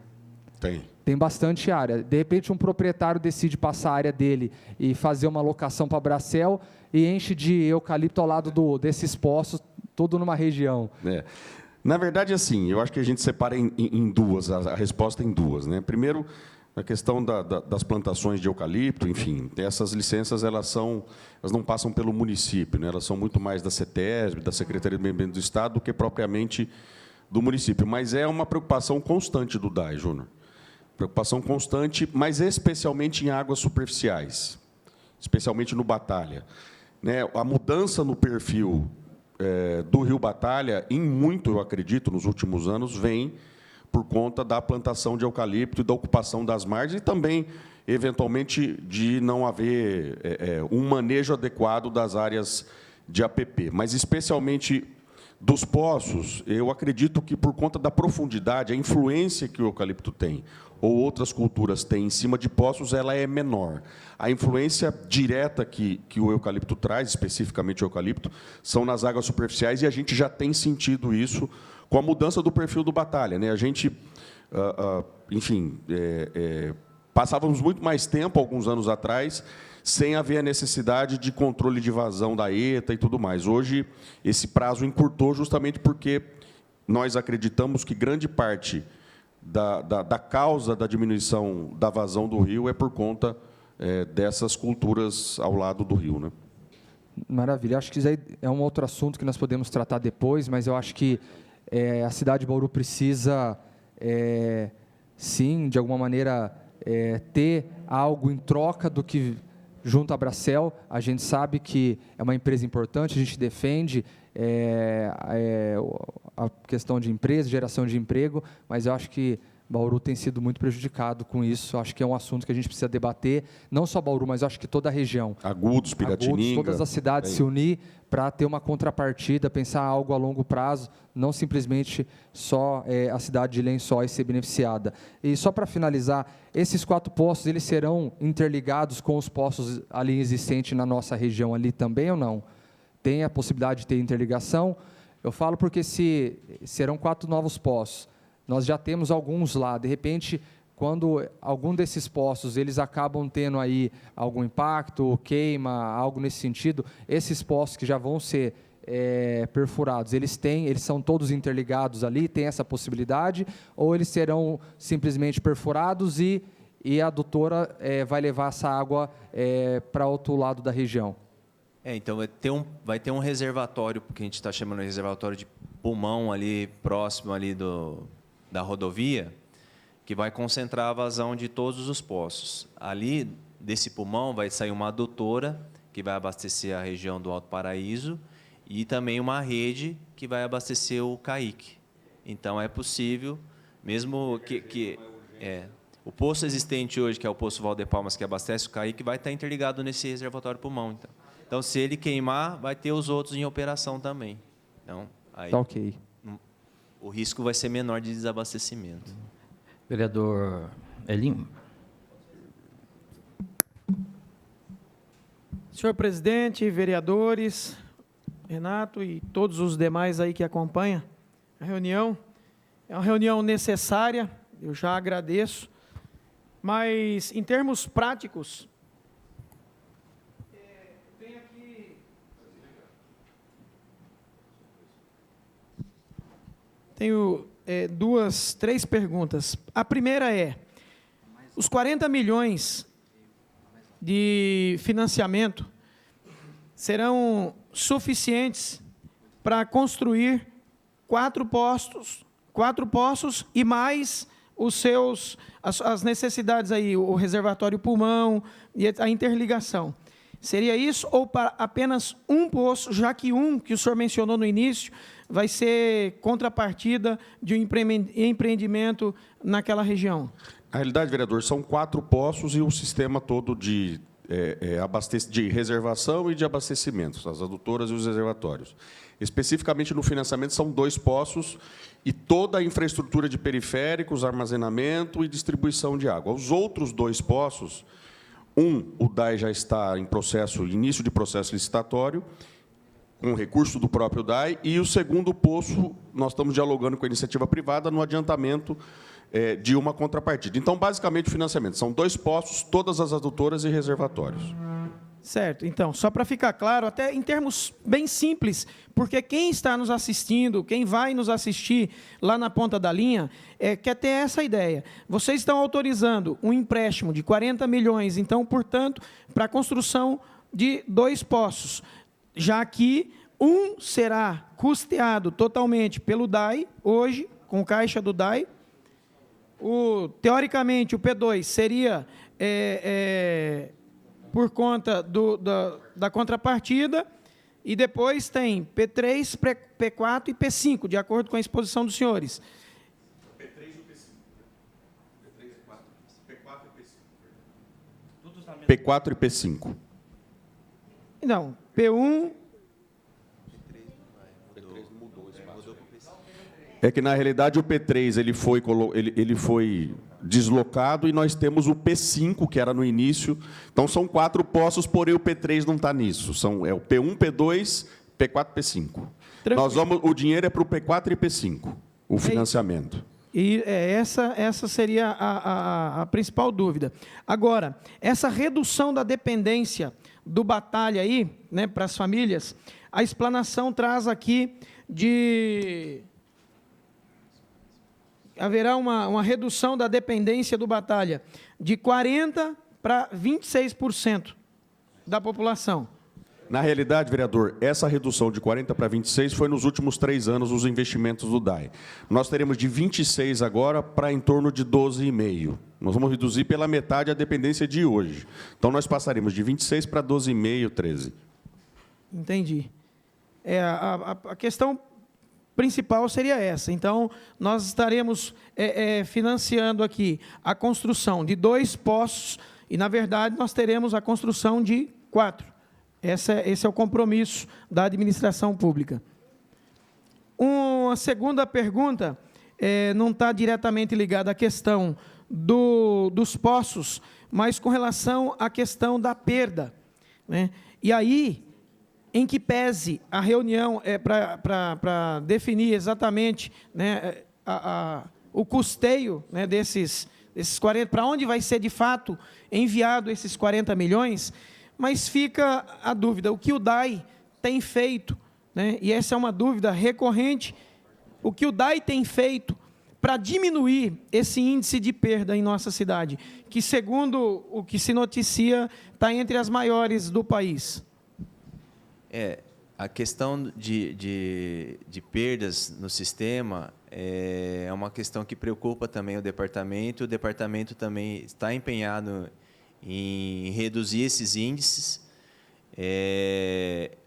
Tem bastante área. De repente, um proprietário decide passar a área dele e fazer uma locação para a Bracel e enche de eucalipto ao lado desses poços, tudo numa região. Na verdade, assim, eu acho que a gente separa em duas, a resposta em duas, né? Primeiro, a questão das plantações de eucalipto, enfim, essas licenças elas não passam pelo município, né? Elas são muito mais da CETESB, da Secretaria do Meio Ambiente do Estado, do que propriamente do município. Mas é uma preocupação constante do DAI, Júnior. Preocupação constante, mas especialmente em águas superficiais, especialmente no Batalha. Né? A mudança no perfil do Rio Batalha, em muito, eu acredito, nos últimos anos, vem por conta da plantação de eucalipto e da ocupação das margens e também, eventualmente, de não haver um manejo adequado das áreas de APP. Mas, especialmente dos poços, eu acredito que, por conta da profundidade, a influência que o eucalipto tem, ou outras culturas têm em cima de poços, ela é menor. A influência direta que o eucalipto traz, especificamente o eucalipto, são nas águas superficiais, e a gente já tem sentido isso com a mudança do perfil do Batalha, né? A gente, enfim, passávamos muito mais tempo, alguns anos atrás, sem haver a necessidade de controle de vazão da ETA e tudo mais. Hoje, esse prazo encurtou justamente porque nós acreditamos que grande parte da causa da diminuição da vazão do rio é por conta dessas culturas ao lado do rio, né? Maravilha. Acho que isso aí é um outro assunto que nós podemos tratar depois, mas eu acho que a cidade de Bauru precisa, sim, de alguma maneira, ter algo em troca do que junto à Bracel. A gente sabe que é uma empresa importante, a gente defende a questão de empresa, geração de emprego, mas eu acho que Bauru tem sido muito prejudicado com isso. Acho que é um assunto que a gente precisa debater, não só Bauru, mas acho que toda a região. Agudos, Piratininga. Todas as cidades se unir para ter uma contrapartida, pensar algo a longo prazo, não simplesmente só a cidade de Lençóis ser beneficiada. E só para finalizar, esses 4 poços, eles serão interligados com os poços ali existentes na nossa região ali também ou não? Tem a possibilidade de ter interligação? Eu falo porque se serão 4 novos poços, nós já temos alguns lá, de repente, quando algum desses poços eles acabam tendo aí algum impacto, queima, algo nesse sentido, esses poços que já vão ser perfurados, eles são todos interligados ali, tem essa possibilidade, ou eles serão simplesmente perfurados e a adutora vai levar essa água para outro lado da região? Então vai ter um reservatório, que a gente está chamando de reservatório de pulmão ali próximo ali da rodovia, que vai concentrar a vazão de todos os poços. Ali desse pulmão vai sair uma adutora que vai abastecer a região do Alto Paraíso e também uma rede que vai abastecer o CAIC. Então é possível, mesmo que o poço existente hoje, que é o poço Valdepalmas, que abastece o CAIC, vai estar interligado nesse reservatório pulmão. Então, se ele queimar, vai ter os outros em operação também. Então, aí, tá ok. O risco vai ser menor de desabastecimento. Vereador Elinho. Senhor presidente, vereadores, Renato e todos os demais aí que acompanham a reunião, é uma reunião necessária, eu já agradeço, mas em termos práticos, tem aqui, tenho três perguntas. A primeira é, os 40 milhões de financiamento serão suficientes para construir 4 poços e mais as necessidades aí, o reservatório pulmão e a interligação. Seria isso ou para apenas um poço, já que que o senhor mencionou no início, vai ser contrapartida de um empreendimento naquela região? Na realidade, vereador, são 4 poços e um sistema todo de reservação e de abastecimento, as adutoras e os reservatórios. Especificamente no financiamento, são 2 poços e toda a infraestrutura de periféricos, armazenamento e distribuição de água. Os outros 2 poços, o DAI já está em início de processo licitatório, com recurso do próprio DAI, e o segundo poço, nós estamos dialogando com a iniciativa privada no adiantamento de uma contrapartida. Então, basicamente, o financiamento são 2 poços, todas as adutoras e reservatórios. Certo. Então, só para ficar claro, até em termos bem simples, porque quem está nos assistindo, quem vai nos assistir lá na ponta da linha, quer ter essa ideia. Vocês estão autorizando um empréstimo de 40 milhões, então, portanto, para a construção de 2 poços, já que um será custeado totalmente pelo DAI, hoje, com caixa do DAI. Teoricamente, o P2 seria por conta da contrapartida, e depois tem P3, P4 e P5, de acordo com a exposição dos senhores. P3 e P5. P3 e P4 e P5. P4 e P5. Não, P1... É que, na realidade, o P3 ele foi deslocado e nós temos o P5, que era no início. Então, são 4 poços, porém o P3 não está nisso. É o P1, P2, P4 e P5. O dinheiro é para o P4 e P5, o financiamento. E essa seria a principal dúvida. Agora, essa redução da dependência do Batalha aí, né, para as famílias, a explanação traz aqui haverá uma redução da dependência do Batalha de 40% para 26% da população. Na realidade, vereador, essa redução de 40 para 26 foi nos últimos 3 anos os investimentos do DAI. Nós teremos de 26 agora para em torno de 12,5. Nós vamos reduzir pela metade a dependência de hoje. Então, nós passaremos de 26 para 12,5, 13. Entendi. A questão principal seria essa. Então, nós estaremos financiando aqui a construção de 2 poços e, na verdade, nós teremos a construção de 4. Esse é o compromisso da administração pública. Uma segunda pergunta não está diretamente ligada à questão dos poços, mas com relação à questão da perda, né? E aí, em que pese a reunião para definir exatamente, né, o custeio, né, desses 40, para onde vai ser de fato enviado esses 40 milhões, mas fica a dúvida, o que o DAI tem feito né, e essa é uma dúvida recorrente, o que o DAI tem feito para diminuir esse índice de perda em nossa cidade, que, segundo o que se noticia, está entre as maiores do país? A questão de perdas no sistema é uma questão que preocupa também o departamento também está empenhado em reduzir esses índices,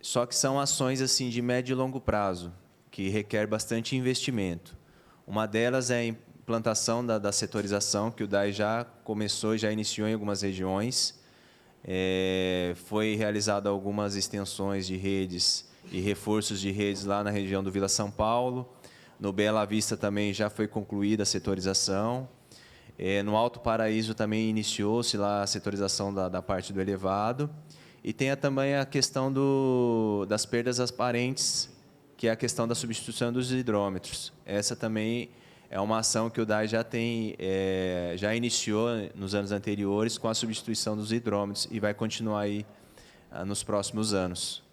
só que são ações assim, de médio e longo prazo, que requer bastante investimento. Uma delas é a implantação da setorização, que o DAI já começou, já iniciou em algumas regiões. Foi realizado algumas extensões de redes e reforços de redes lá na região do Vila São Paulo. No Bela Vista também já foi concluída a setorização. No Alto Paraíso também iniciou-se lá a setorização da parte do elevado. E tem também a questão das perdas aparentes, que é a questão da substituição dos hidrômetros. Essa também é uma ação que o DAI já iniciou nos anos anteriores com a substituição dos hidrômetros e vai continuar aí nos próximos anos.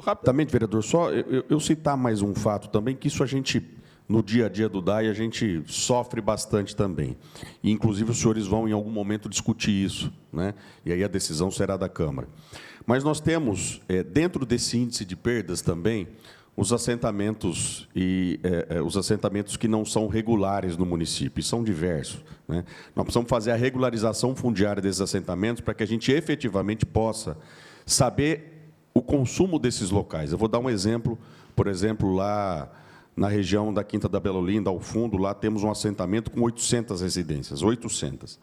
Rapidamente, vereador, só eu citar mais um fato também, que isso a gente, no dia a dia do DAI, a gente sofre bastante também. E, inclusive, os senhores vão, em algum momento, discutir isso, né? E aí a decisão será da Câmara. Mas nós temos, dentro desse índice de perdas também, os assentamentos que não são regulares no município, e são diversos, né? Nós precisamos fazer a regularização fundiária desses assentamentos para que a gente efetivamente possa saber o consumo desses locais. Eu vou dar um exemplo, por exemplo, lá na região da Quinta da Bela Olinda, ao fundo, lá temos um assentamento com 800 residências, 800.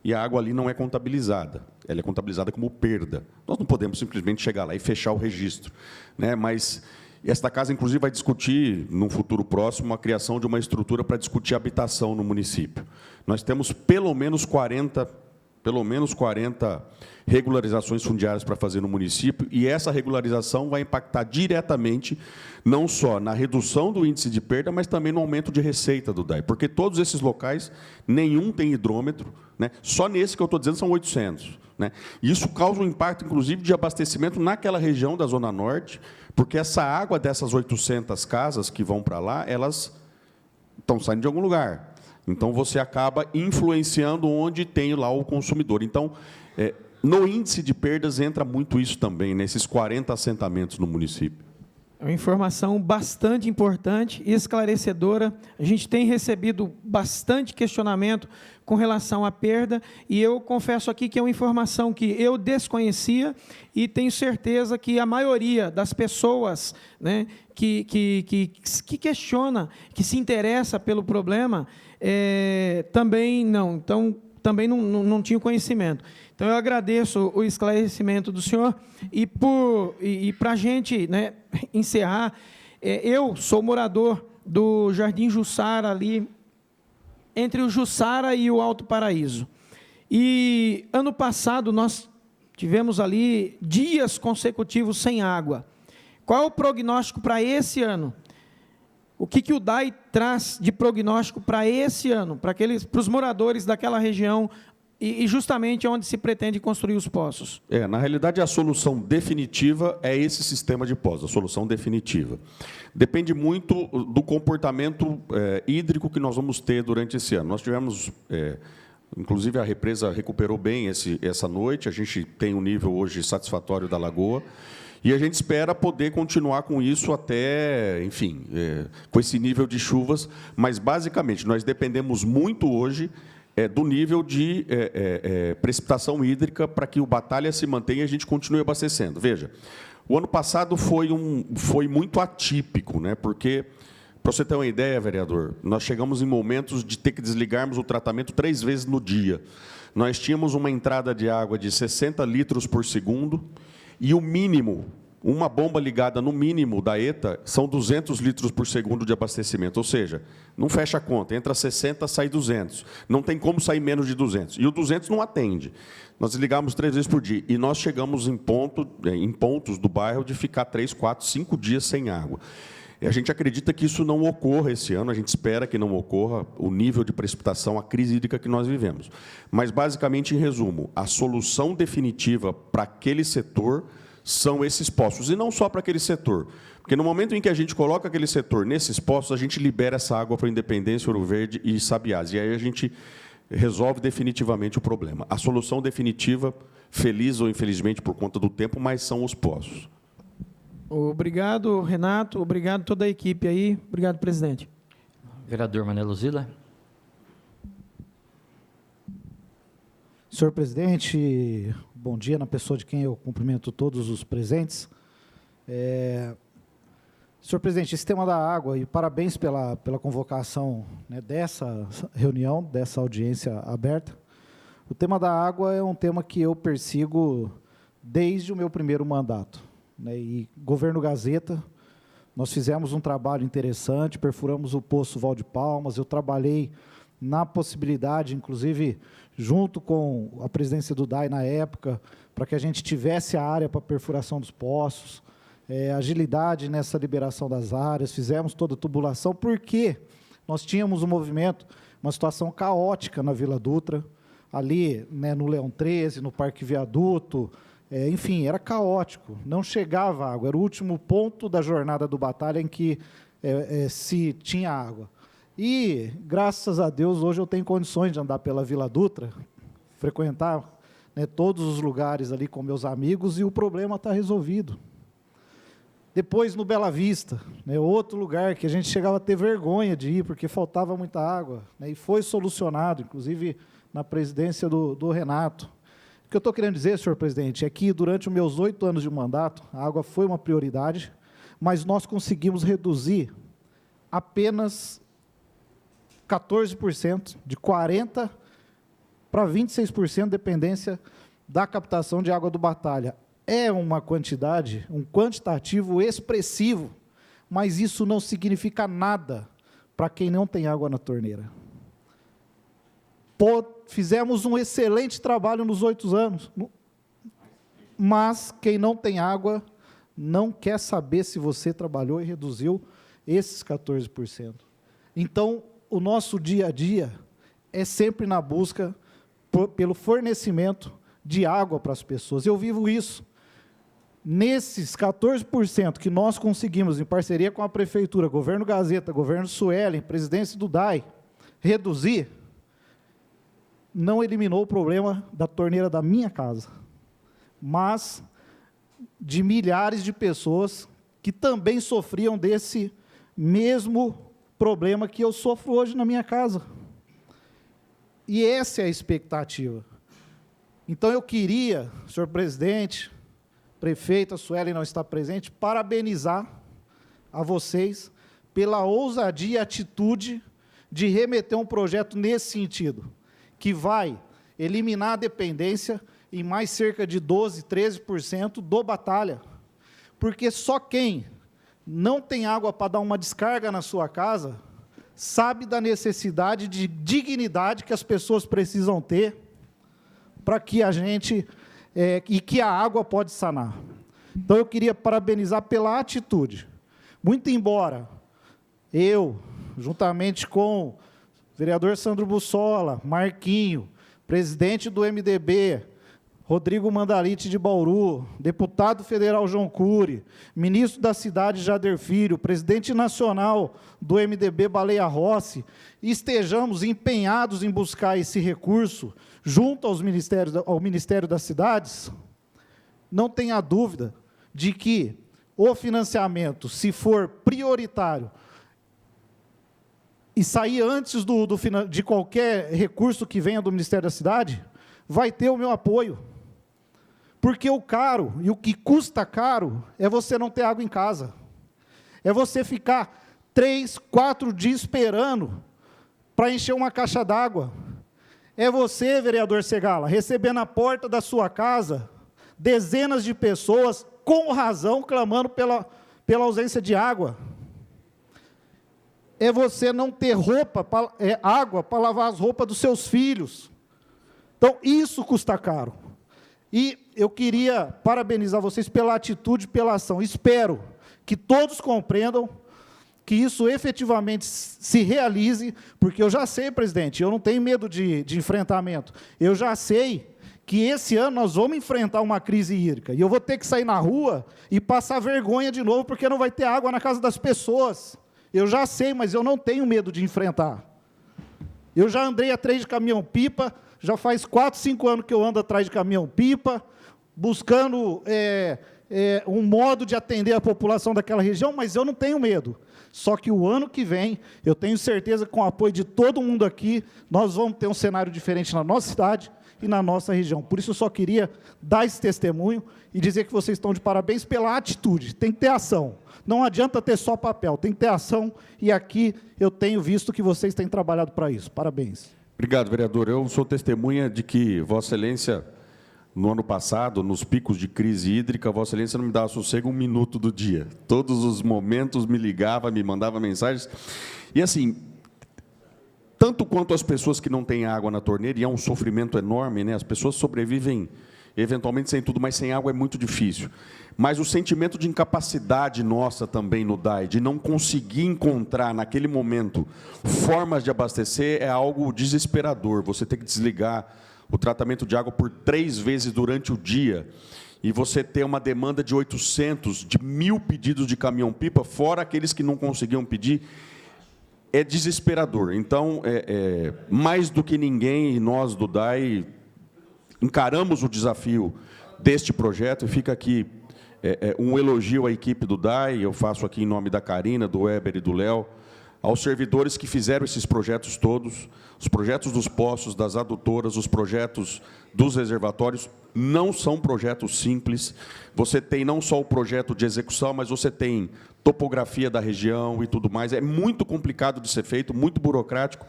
E a água ali não é contabilizada, ela é contabilizada como perda. Nós não podemos simplesmente chegar lá e fechar o registro, né? Mas esta casa, inclusive, vai discutir, num futuro próximo, a criação de uma estrutura para discutir habitação no município. Nós temos pelo menos 40 regularizações fundiárias para fazer no município, e essa regularização vai impactar diretamente, não só na redução do índice de perda, mas também no aumento de receita do DAI, porque todos esses locais, nenhum tem hidrômetro, né? Só nesse que eu estou dizendo são 800. Né? E isso causa um impacto, inclusive, de abastecimento naquela região da Zona Norte, porque essa água dessas 800 casas que vão para lá, elas estão saindo de algum lugar. Então, você acaba influenciando onde tem lá o consumidor. Então, no índice de perdas entra muito isso também, nesses 40 assentamentos no município. É uma informação bastante importante e esclarecedora. A gente tem recebido bastante questionamento com relação à perda, e eu confesso aqui que é uma informação que eu desconhecia e tenho certeza que a maioria das pessoas, né, que questiona, que se interessa pelo problema, também não tinha conhecimento. Então, eu agradeço o esclarecimento do senhor, e para a gente, né, encerrar, eu sou morador do Jardim Jussara, ali, entre o Jussara e o Alto Paraíso. E, ano passado, nós tivemos ali dias consecutivos sem água. Qual é o prognóstico para esse ano? O que o DAI traz de prognóstico para esse ano, para os moradores daquela região, e justamente onde se pretende construir os poços? Na realidade, a solução definitiva é esse sistema de poços, a solução definitiva. Depende muito do comportamento hídrico que nós vamos ter durante esse ano. Nós tivemos, inclusive, a represa recuperou bem essa noite, a gente tem um nível hoje satisfatório da lagoa, e a gente espera poder continuar com isso até, enfim, com esse nível de chuvas, mas, basicamente, nós dependemos muito hoje do nível de precipitação hídrica para que o Batalha se mantenha e a gente continue abastecendo. Veja, o ano passado foi muito atípico, né? Porque, para você ter uma ideia, vereador, nós chegamos em momentos de ter que desligarmos o tratamento 3 vezes no dia. Nós tínhamos uma entrada de água de 60 litros por segundo e o mínimo, uma bomba ligada no mínimo da ETA, são 200 litros por segundo de abastecimento. Ou seja, não fecha a conta, entra 60, sai 200. Não tem como sair menos de 200. E o 200 não atende. Nós desligamos 3 vezes por dia. E nós chegamos em pontos do bairro de ficar 3, 4, 5 dias sem água. E a gente acredita que isso não ocorra esse ano, a gente espera que não ocorra o nível de precipitação, a crise hídrica que nós vivemos. Mas, basicamente, em resumo, a solução definitiva para aquele setor são esses poços, e não só para aquele setor. Porque no momento em que a gente coloca aquele setor nesses poços, a gente libera essa água para Independência, Ouro Verde e Sabiás. E aí a gente resolve definitivamente o problema. A solução definitiva, feliz ou infelizmente por conta do tempo, mas são os poços. Obrigado, Renato. Obrigado toda a equipe aí. Obrigado, presidente. Vereador Manelo Zilla. Senhor presidente, bom dia na pessoa de quem eu cumprimento todos os presentes. Senhor presidente, esse tema da água, e parabéns pela convocação, né, dessa reunião, dessa audiência aberta. O tema da água é um tema que eu persigo desde o meu primeiro mandato, né, e governo Gazeta, nós fizemos um trabalho interessante, perfuramos o Poço Val de Palmas, eu trabalhei na possibilidade, inclusive, junto com a presidência do DAI na época, para que a gente tivesse a área para perfuração dos poços, agilidade nessa liberação das áreas, fizemos toda a tubulação, porque nós tínhamos um movimento, uma situação caótica na Vila Dutra, ali, né, no Leão 13, no Parque Viaduto, enfim, era caótico, não chegava água, era o último ponto da jornada do Batalha em que se tinha água. E, graças a Deus, hoje eu tenho condições de andar pela Vila Dutra, frequentar, né, todos os lugares ali com meus amigos, e o problema está resolvido. Depois, no Bela Vista, né, outro lugar que a gente chegava a ter vergonha de ir, porque faltava muita água, né, e foi solucionado, inclusive na presidência do Renato. O que eu estou querendo dizer, senhor presidente, é que durante os meus 8 anos de mandato, a água foi uma prioridade, mas nós conseguimos reduzir apenas 14%, de 40% para 26% dependência da captação de água do Batalha. É uma quantidade, um quantitativo expressivo, mas isso não significa nada para quem não tem água na torneira. Fizemos um excelente trabalho nos 8 anos, mas quem não tem água não quer saber se você trabalhou e reduziu esses 14%. Então, o nosso dia a dia é sempre na busca pelo fornecimento de água para as pessoas. Eu vivo isso. Nesses 14% que nós conseguimos, em parceria com a Prefeitura, Governo Gazeta, Governo Suelen, Presidência do DAI, reduzir, não eliminou o problema da torneira da minha casa, mas de milhares de pessoas que também sofriam desse mesmo problema que eu sofro hoje na minha casa. E essa é a expectativa. Então, eu queria, senhor presidente, prefeita, a Suelen não está presente, parabenizar a vocês pela ousadia e atitude de remeter um projeto nesse sentido, que vai eliminar a dependência em mais cerca de 12%, 13% do Batalha. Porque só quem não tem água para dar uma descarga na sua casa sabe da necessidade de dignidade que as pessoas precisam ter para que a gente, e que a água pode sanar. Então, eu queria parabenizar pela atitude. Muito embora eu, juntamente com o vereador Sandro Bussola, Marquinho, presidente do MDB, Rodrigo Mandalite de Bauru, deputado federal João Cury, ministro da cidade Jader Filho, presidente nacional do MDB Baleia Rossi, estejamos empenhados em buscar esse recurso junto ao Ministério das Cidades, não tenha dúvida de que o financiamento, se for prioritário, e sair antes de qualquer recurso que venha do Ministério da Cidade, vai ter o meu apoio. Porque o caro, e o que custa caro, é você não ter água em casa. É você ficar 3, 4 dias esperando para encher uma caixa d'água. É você, vereador Segala, receber na porta da sua casa dezenas de pessoas, com razão, clamando pela ausência de água. É você não ter água para lavar as roupas dos seus filhos. Então, isso custa caro. E eu queria parabenizar vocês pela atitude, pela ação. Espero que todos compreendam que isso efetivamente se realize, porque eu já sei, presidente, eu não tenho medo de enfrentamento. Eu já sei que esse ano nós vamos enfrentar uma crise hídrica, e eu vou ter que sair na rua e passar vergonha de novo, porque não vai ter água na casa das pessoas. Eu já sei, mas eu não tenho medo de enfrentar. Eu já andei atrás de caminhão-pipa, já faz 4, 5 anos que eu ando atrás de caminhão-pipa, buscando um modo de atender a população daquela região, mas eu não tenho medo. Só que o ano que vem, eu tenho certeza que com o apoio de todo mundo aqui, nós vamos ter um cenário diferente na nossa cidade e na nossa região. Por isso eu só queria dar esse testemunho e dizer que vocês estão de parabéns pela atitude. Tem que ter ação. Não adianta ter só papel, tem que ter ação, e aqui eu tenho visto que vocês têm trabalhado para isso. Parabéns. Obrigado, vereador. Eu sou testemunha de que Vossa Excelência, no ano passado, nos picos de crise hídrica, Vossa Excelência não me dava sossego um minuto do dia. Todos os momentos me ligava, me mandava mensagens. E assim, tanto quanto as pessoas que não têm água na torneira, e é um sofrimento enorme, né? As pessoas sobrevivem eventualmente sem tudo, mas sem água é muito difícil. Mas o sentimento de incapacidade nossa também no DAI, de não conseguir encontrar naquele momento formas de abastecer, é algo desesperador. Você tem que desligar o tratamento de água por 3 vezes durante o dia, e você ter uma demanda de 800, de 1.000 pedidos de caminhão-pipa, fora aqueles que não conseguiam pedir, é desesperador. Então, mais do que ninguém, nós do DAI encaramos o desafio deste projeto, e fica aqui um elogio à equipe do DAI, eu faço aqui em nome da Karina, do Weber e do Léo, aos servidores que fizeram esses projetos todos, os projetos dos poços, das adutoras, os projetos dos reservatórios, não são projetos simples. Você tem não só o projeto de execução, mas você tem topografia da região e tudo mais. É muito complicado de ser feito, muito burocrático,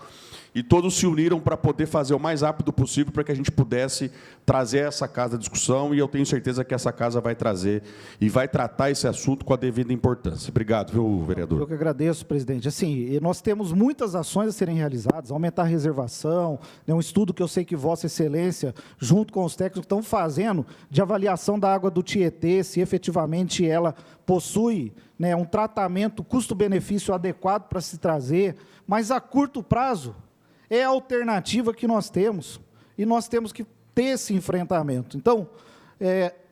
e todos se uniram para poder fazer o mais rápido possível para que a gente pudesse trazer essa casa à discussão, e eu tenho certeza que essa casa vai trazer e vai tratar esse assunto com a devida importância. Obrigado, viu, vereador? Eu que agradeço, presidente. Assim, nós temos muitas ações a serem realizadas, aumentar a reservação, né, um estudo que eu sei que Vossa Excelência, junto com os técnicos, estão fazendo de avaliação da água do Tietê, se efetivamente ela possui, né, um tratamento custo-benefício adequado para se trazer, mas a curto prazo é a alternativa que nós temos, e nós temos que ter esse enfrentamento. Então,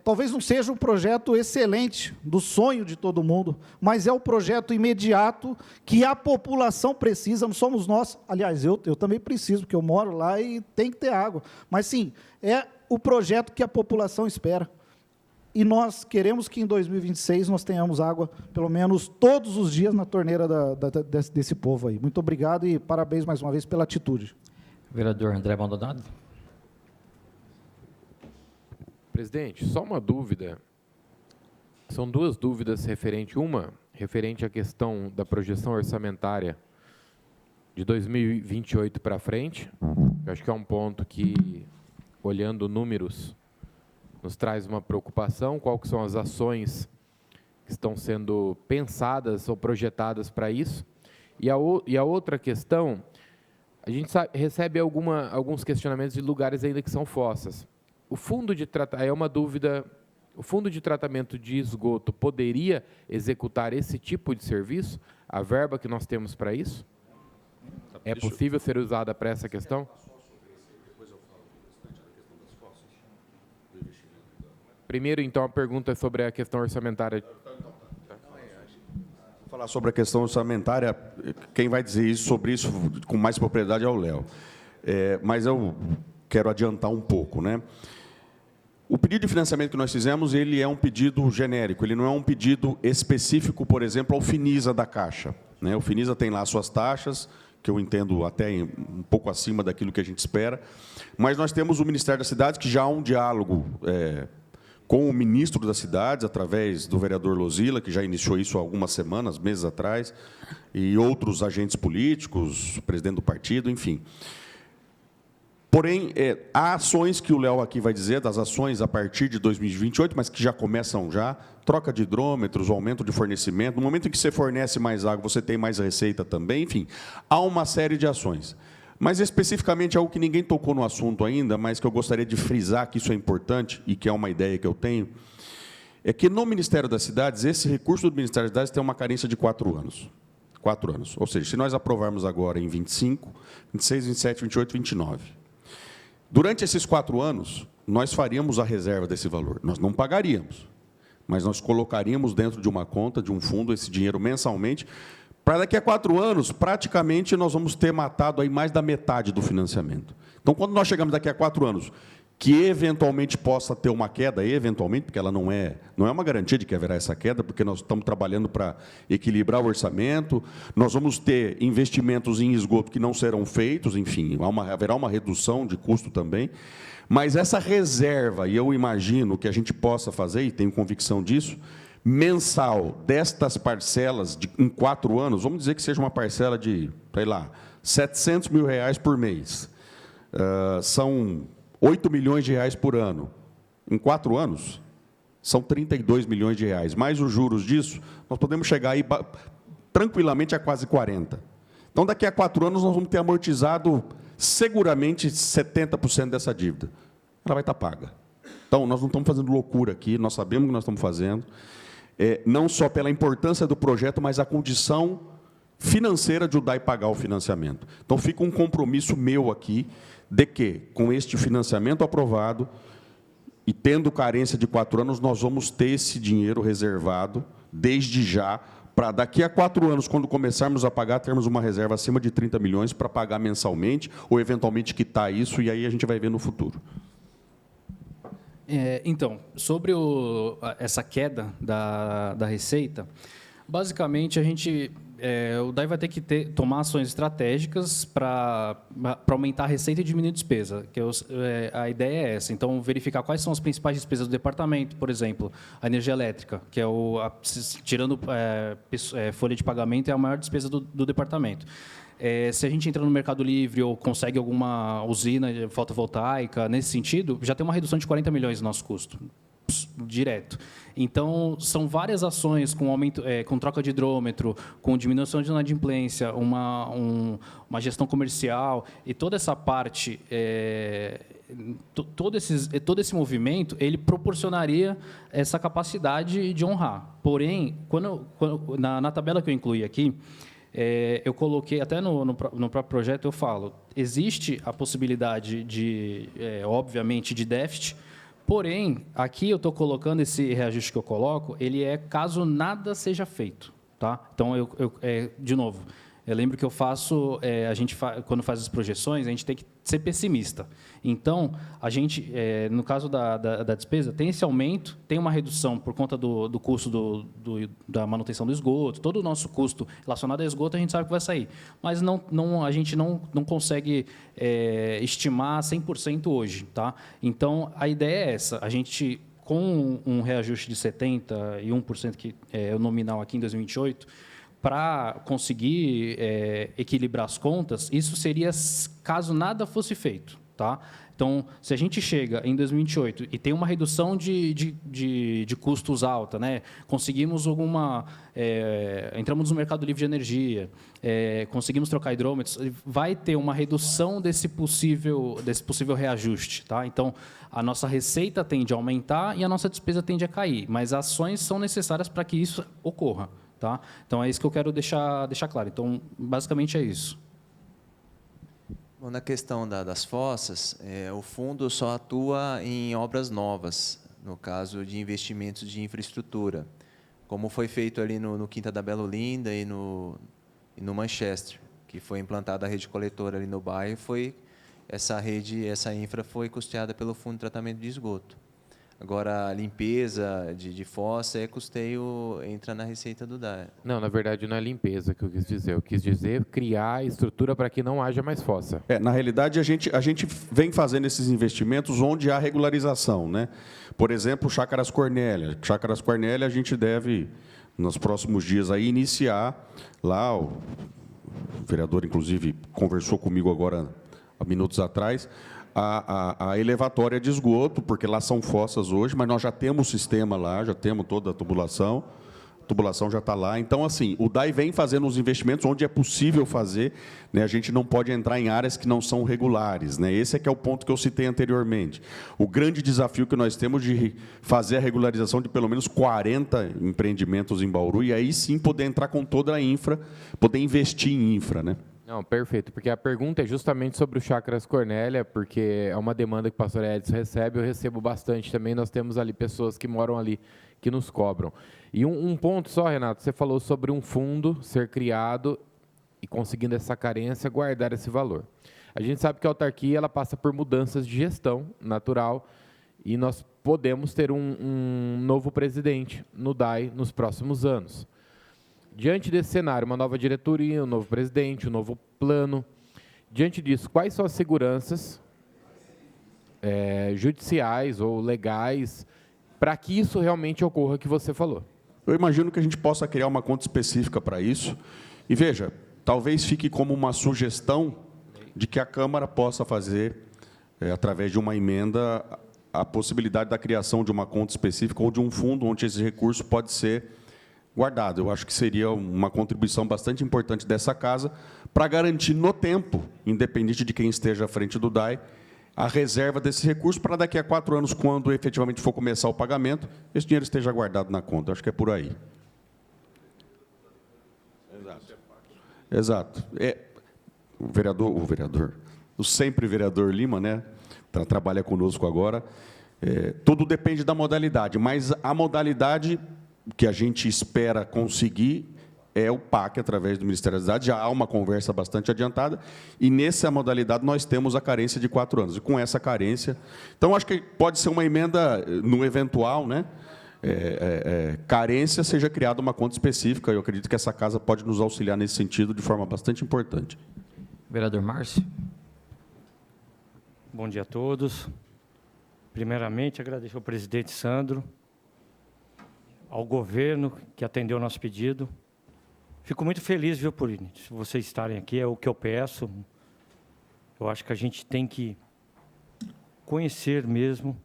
talvez não seja um projeto excelente, do sonho de todo mundo, mas é o projeto imediato que a população precisa, não somos nós. Aliás, eu também preciso, porque eu moro lá e tem que ter água. Mas, sim, é o projeto que a população espera. E nós queremos que, em 2026, nós tenhamos água, pelo menos todos os dias, na torneira desse povo aí. Muito obrigado e parabéns, mais uma vez, pela atitude. Vereador André Maldonado. Presidente, só uma dúvida. São 2 dúvidas referente. Uma, referente à questão da projeção orçamentária de 2028 para frente. Eu acho que é um ponto que, olhando números, nos traz uma preocupação. Qual que são as ações que estão sendo pensadas ou projetadas para isso? E a outra questão, a gente recebe alguns questionamentos de lugares ainda que são fossas. O fundo de tratamento, é uma dúvida, o fundo de tratamento de esgoto poderia executar esse tipo de serviço? A verba que nós temos para isso? É possível ser usada para essa questão? Primeiro, então, a pergunta é sobre a questão orçamentária. Vou falar sobre a questão orçamentária. Quem vai dizer sobre isso com mais propriedade é o Léo. Mas eu quero adiantar um pouco, né? O pedido de financiamento que nós fizemos, ele é um pedido genérico, ele não é um pedido específico, por exemplo, ao Finisa da Caixa, né? O Finisa tem lá as suas taxas, que eu entendo até um pouco acima daquilo que a gente espera, mas nós temos o Ministério das Cidades, que já há um diálogo com o ministro das Cidades, através do vereador Lozila, que já iniciou isso há algumas semanas, meses atrás, e outros agentes políticos, o presidente do partido, enfim. Porém, há ações que o Léo aqui vai dizer, das ações a partir de 2028, mas que já começam já, troca de hidrômetros, o aumento de fornecimento. No momento em que você fornece mais água, você tem mais receita também, enfim, há uma série de ações. Mas, especificamente, algo que ninguém tocou no assunto ainda, mas que eu gostaria de frisar que isso é importante, e que é uma ideia que eu tenho, é que no Ministério das Cidades, esse recurso do Ministério das Cidades tem uma carência de 4 anos. 4 anos. Ou seja, se nós aprovarmos agora em 25, 26, 27, 28, 29... Durante esses 4 anos, nós faríamos a reserva desse valor. Nós não pagaríamos, mas nós colocaríamos dentro de uma conta, de um fundo, esse dinheiro mensalmente, para daqui a 4 anos, praticamente, nós vamos ter matado aí mais da metade do financiamento. Então, quando nós chegamos daqui a 4 anos, que eventualmente possa ter uma queda, eventualmente, porque ela não é uma garantia de que haverá essa queda, porque nós estamos trabalhando para equilibrar o orçamento, nós vamos ter investimentos em esgoto que não serão feitos, enfim, haverá uma redução de custo também, mas essa reserva, e eu imagino que a gente possa fazer, e tenho convicção disso, mensal destas parcelas em 4 anos, vamos dizer que seja uma parcela de, sei lá, R$700 mil por mês, são 8 milhões de reais por ano. Em 4 anos, são 32 milhões de reais. Mais os juros disso, nós podemos chegar aí tranquilamente a quase 40. Então, daqui a 4 anos, nós vamos ter amortizado seguramente 70% dessa dívida. Ela vai estar paga. Então, nós não estamos fazendo loucura aqui, nós sabemos o que nós estamos fazendo, não só pela importância do projeto, mas a condição financeira de o DAI pagar o financiamento. Então, fica um compromisso meu aqui, de que, com este financiamento aprovado, e tendo carência de 4 anos, nós vamos ter esse dinheiro reservado, desde já, para daqui a 4 anos, quando começarmos a pagar, termos uma reserva acima de 30 milhões para pagar mensalmente, ou eventualmente quitar isso, e aí a gente vai ver no futuro. Então, sobre essa queda da receita, basicamente, o DAI vai ter que tomar ações estratégicas para aumentar a receita e diminuir a despesa. A ideia é essa. Então, verificar quais são as principais despesas do departamento, por exemplo, a energia elétrica, que é tirando folha de pagamento, é a maior despesa do departamento. Se a gente entra no Mercado Livre ou consegue alguma usina fotovoltaica, nesse sentido, já tem uma redução de 40 milhões no nosso custo, direto. Então, são várias ações com aumento, com troca de hidrômetro, com diminuição de inadimplência, uma gestão comercial, e toda essa parte, todo esse movimento, ele proporcionaria essa capacidade de honrar. Porém, na tabela que eu incluí aqui, eu coloquei, até no próprio projeto, eu falo, existe a possibilidade obviamente, de déficit. Porém, aqui eu estou colocando esse reajuste que eu coloco, ele é caso nada seja feito. Tá? Então, de novo, eu lembro que eu faço, quando faz as projeções, a gente tem que ser pessimista. Então, a gente, no caso da despesa, tem esse aumento, tem uma redução por conta do custo da manutenção do esgoto, todo o nosso custo relacionado a esgoto, a gente sabe que vai sair. Mas a gente não consegue estimar 100% hoje. Tá? Então, a ideia é essa, a gente, com um reajuste de 71%, que é o nominal aqui em 2028, para conseguir equilibrar as contas, isso seria caso nada fosse feito. Tá? Então, se a gente chega em 2028 e tem uma redução de custos alta, né? Conseguimos entramos no mercado livre de energia, conseguimos trocar hidrômetros, vai ter uma redução desse possível reajuste. Tá? Então, a nossa receita tende a aumentar e a nossa despesa tende a cair, mas ações são necessárias para que isso ocorra. Tá? Então, é isso que eu quero deixar claro. Então, basicamente é isso. Bom, na questão das fossas, o fundo só atua em obras novas, no caso de investimentos de infraestrutura, como foi feito ali no Quinta da Bela Olinda e no Manchester, que foi implantada a rede coletora ali no bairro, essa infra foi custeada pelo Fundo de Tratamento de Esgoto. Agora, a limpeza de fossa custeio, entra na receita do DAI. Não, na verdade, não é limpeza que eu quis dizer. Eu quis dizer criar estrutura para que não haja mais fossa. Na realidade, a gente vem fazendo esses investimentos onde há regularização. Né? Por exemplo, Chácaras Cornélia. Chácaras Cornélia, a gente deve, nos próximos dias, aí, iniciar lá, o vereador, inclusive, conversou comigo agora, há minutos atrás, a elevatória de esgoto, porque lá são fossas hoje, mas nós já temos sistema lá, já temos toda a tubulação já está lá. Então, assim, o DAI vem fazendo os investimentos onde é possível fazer, né? A gente não pode entrar em áreas que não são regulares, né? Esse é que é o ponto que eu citei anteriormente. O grande desafio que nós temos de fazer a regularização de pelo menos 40 empreendimentos em Bauru, e aí sim poder entrar com toda a infra, poder investir em infra, né? Não, perfeito, porque a pergunta é justamente sobre o Chácaras Cornélia, porque é uma demanda que o pastor Edson recebe, eu recebo bastante também, nós temos ali pessoas que moram ali, que nos cobram. E um ponto só, Renato, você falou sobre um fundo ser criado e, conseguindo essa carência, guardar esse valor. A gente sabe que a autarquia ela passa por mudanças de gestão natural e nós podemos ter um novo presidente no DAI nos próximos anos. Diante desse cenário, uma nova diretoria, um novo presidente, um novo plano. Diante disso, quais são as seguranças judiciais ou legais para que isso realmente ocorra que você falou? Eu imagino que a gente possa criar uma conta específica para isso. E veja, talvez fique como uma sugestão de que a Câmara possa fazer, através de uma emenda, a possibilidade da criação de uma conta específica ou de um fundo onde esse recurso pode ser guardado. Eu acho que seria uma contribuição bastante importante dessa casa para garantir no tempo, independente de quem esteja à frente do DAI, a reserva desse recurso para daqui a 4 anos, quando efetivamente for começar o pagamento, esse dinheiro esteja guardado na conta. Eu acho que é por aí. Exato. O sempre vereador Lima, né, trabalha conosco agora. Tudo depende da modalidade, mas a modalidade que a gente espera conseguir é o PAC, através do Ministério das Cidades. Já há uma conversa bastante adiantada, e nessa modalidade nós temos a carência de 4 anos. E com essa carência... Então, acho que pode ser uma emenda, no eventual, né, carência, seja criada uma conta específica. Eu acredito que essa casa pode nos auxiliar nesse sentido de forma bastante importante. Vereador Márcio. Bom dia a todos. Primeiramente, agradecer ao presidente Sandro, ao governo que atendeu o nosso pedido. Fico muito feliz, viu, por vocês estarem aqui, é o que eu peço. Eu acho que a gente tem que conhecer mesmo.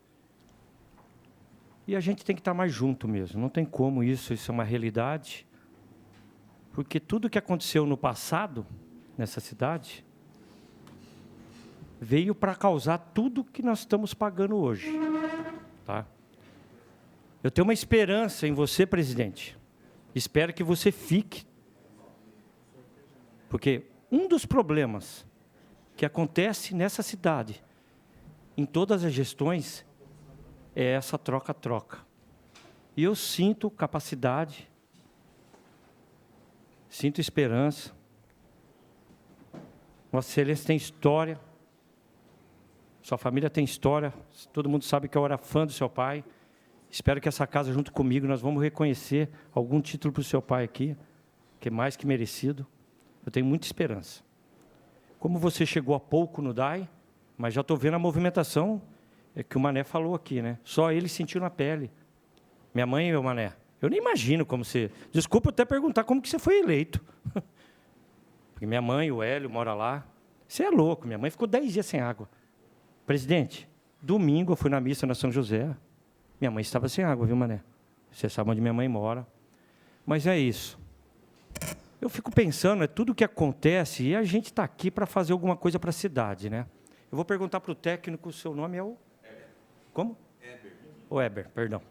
E a gente tem que estar mais junto mesmo. Não tem como isso é uma realidade. Porque tudo que aconteceu no passado, nessa cidade, veio para causar tudo que nós estamos pagando hoje. Tá? Eu tenho uma esperança em você, presidente. Espero que você fique. Porque um dos problemas que acontece nessa cidade, em todas as gestões, é essa troca-troca. E eu sinto capacidade, sinto esperança. Vossa Excelência tem história, sua família tem história, todo mundo sabe que eu era fã do seu pai. Espero que essa casa, junto comigo, nós vamos reconhecer algum título para o seu pai aqui, que é mais que merecido. Eu tenho muita esperança. Como você chegou há pouco no DAI, mas já estou vendo a movimentação que o Mané falou aqui, né? Só ele sentiu na pele. Minha mãe e meu Mané. Eu nem imagino como você... Desculpa até perguntar como que você foi eleito. Porque minha mãe, o Hélio, mora lá. Você é louco, minha mãe ficou 10 dias sem água. Presidente, domingo eu fui na missa na São José. Minha mãe estava sem água, viu, Mané? Você sabe onde minha mãe mora. Mas é isso. Eu fico pensando, é tudo que acontece, e a gente está aqui para fazer alguma coisa para a cidade, né? Eu vou perguntar para o técnico, o seu nome é o... Como? Eber. O Eber, perdão.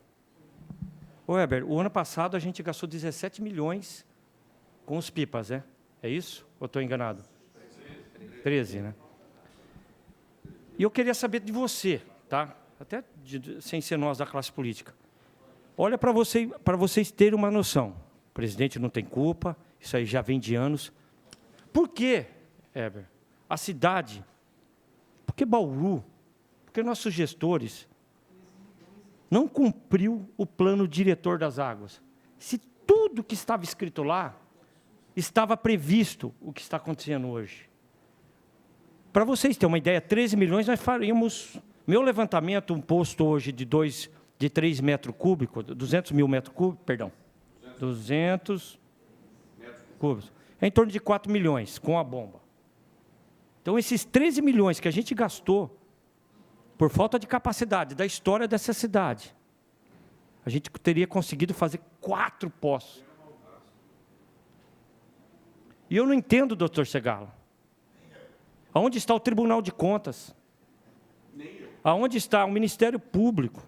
O Eber, o ano passado a gente gastou 17 milhões com os pipas, né? É isso? Ou estou enganado? 13, né? E eu queria saber de você, tá? Até sem ser nós da classe política. Olha para vocês terem uma noção. O presidente não tem culpa, isso aí já vem de anos. Por quê, Eber? A cidade, por que Bauru? Porque nossos gestores não cumpriu o plano diretor das águas. Se tudo que estava escrito lá, estava previsto o que está acontecendo hoje. Para vocês terem uma ideia, 13 milhões nós faríamos, meu levantamento, um posto hoje de 3 metros cúbicos, 200 mil metros cúbicos, perdão, 200 cúbicos, é em torno de 4 milhões com a bomba. Então, esses 13 milhões que a gente gastou, por falta de capacidade da história dessa cidade, a gente teria conseguido fazer 4 poços. E eu não entendo, doutor Segala. Aonde está o Tribunal de Contas? Aonde está o Ministério Público?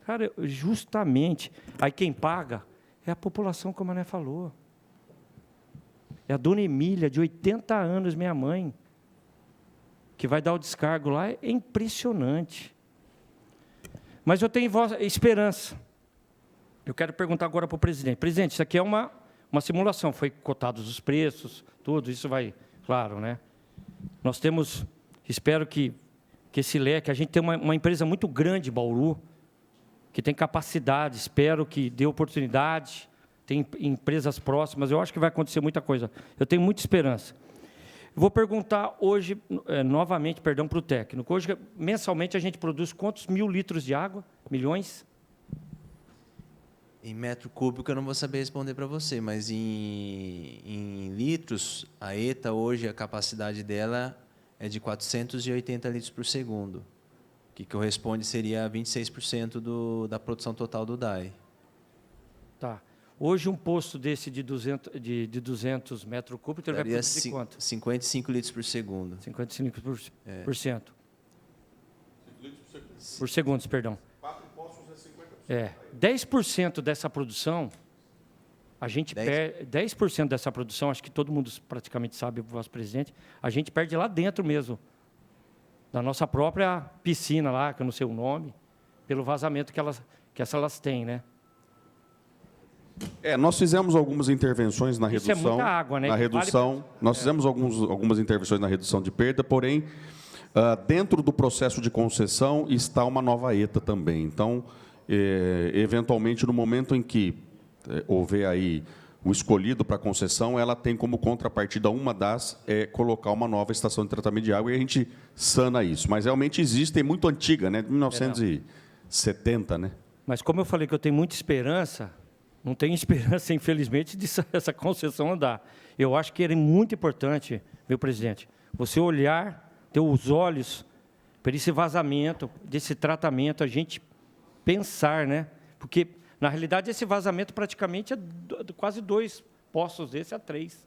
Cara, justamente, aí quem paga é a população, como a Mané falou. É a dona Emília, de 80 anos, minha mãe, que vai dar o descargo lá. É impressionante. Mas eu tenho esperança. Eu quero perguntar agora para o presidente. Presidente, isso aqui é uma simulação. Foi cotados os preços, tudo, isso vai... Claro, né? Nós temos... Espero que esse leque... A gente tem uma empresa muito grande, Bauru, que tem capacidade, espero que dê oportunidade, tem empresas próximas, eu acho que vai acontecer muita coisa. Eu tenho muita esperança. Vou perguntar hoje, novamente, perdão, para o técnico. Hoje, mensalmente, a gente produz quantos mil litros de água? Milhões? Em metro cúbico eu não vou saber responder para você, mas em litros, a ETA hoje, a capacidade dela é de 480 litros por segundo, que corresponde seria 26% da produção total do DAI. Tá. Hoje, um posto desse de 200 metros cúbicos, ele vai produzir quanto? 55 litros por segundo. 55%. Por segundos, perdão. 4 postos é 50%. 10% dessa produção, a gente perde... 10% dessa produção, acho que todo mundo praticamente sabe, o vosso presidente, a gente perde lá dentro mesmo, da nossa própria piscina lá, que eu não sei o nome, pelo vazamento que elas têm, né? Nós fizemos algumas intervenções na redução. Isso é muita água, né? Na redução, nós fizemos algumas intervenções na redução de perda, porém, dentro do processo de concessão está uma nova ETA também. Então, eventualmente, no momento em que houver aí o escolhido para a concessão, ela tem como contrapartida uma das colocar uma nova estação de tratamento de água e a gente sana isso. Mas realmente existe, é muito antiga, né? De 1970, né? Mas como eu falei que eu tenho muita esperança, não tenho esperança, infelizmente, dessa concessão andar. Eu acho que é muito importante, meu presidente, você olhar, ter os olhos para esse vazamento, desse tratamento, a gente pensar, né? Porque, na realidade, esse vazamento praticamente é quase 2 poços desse a 3, se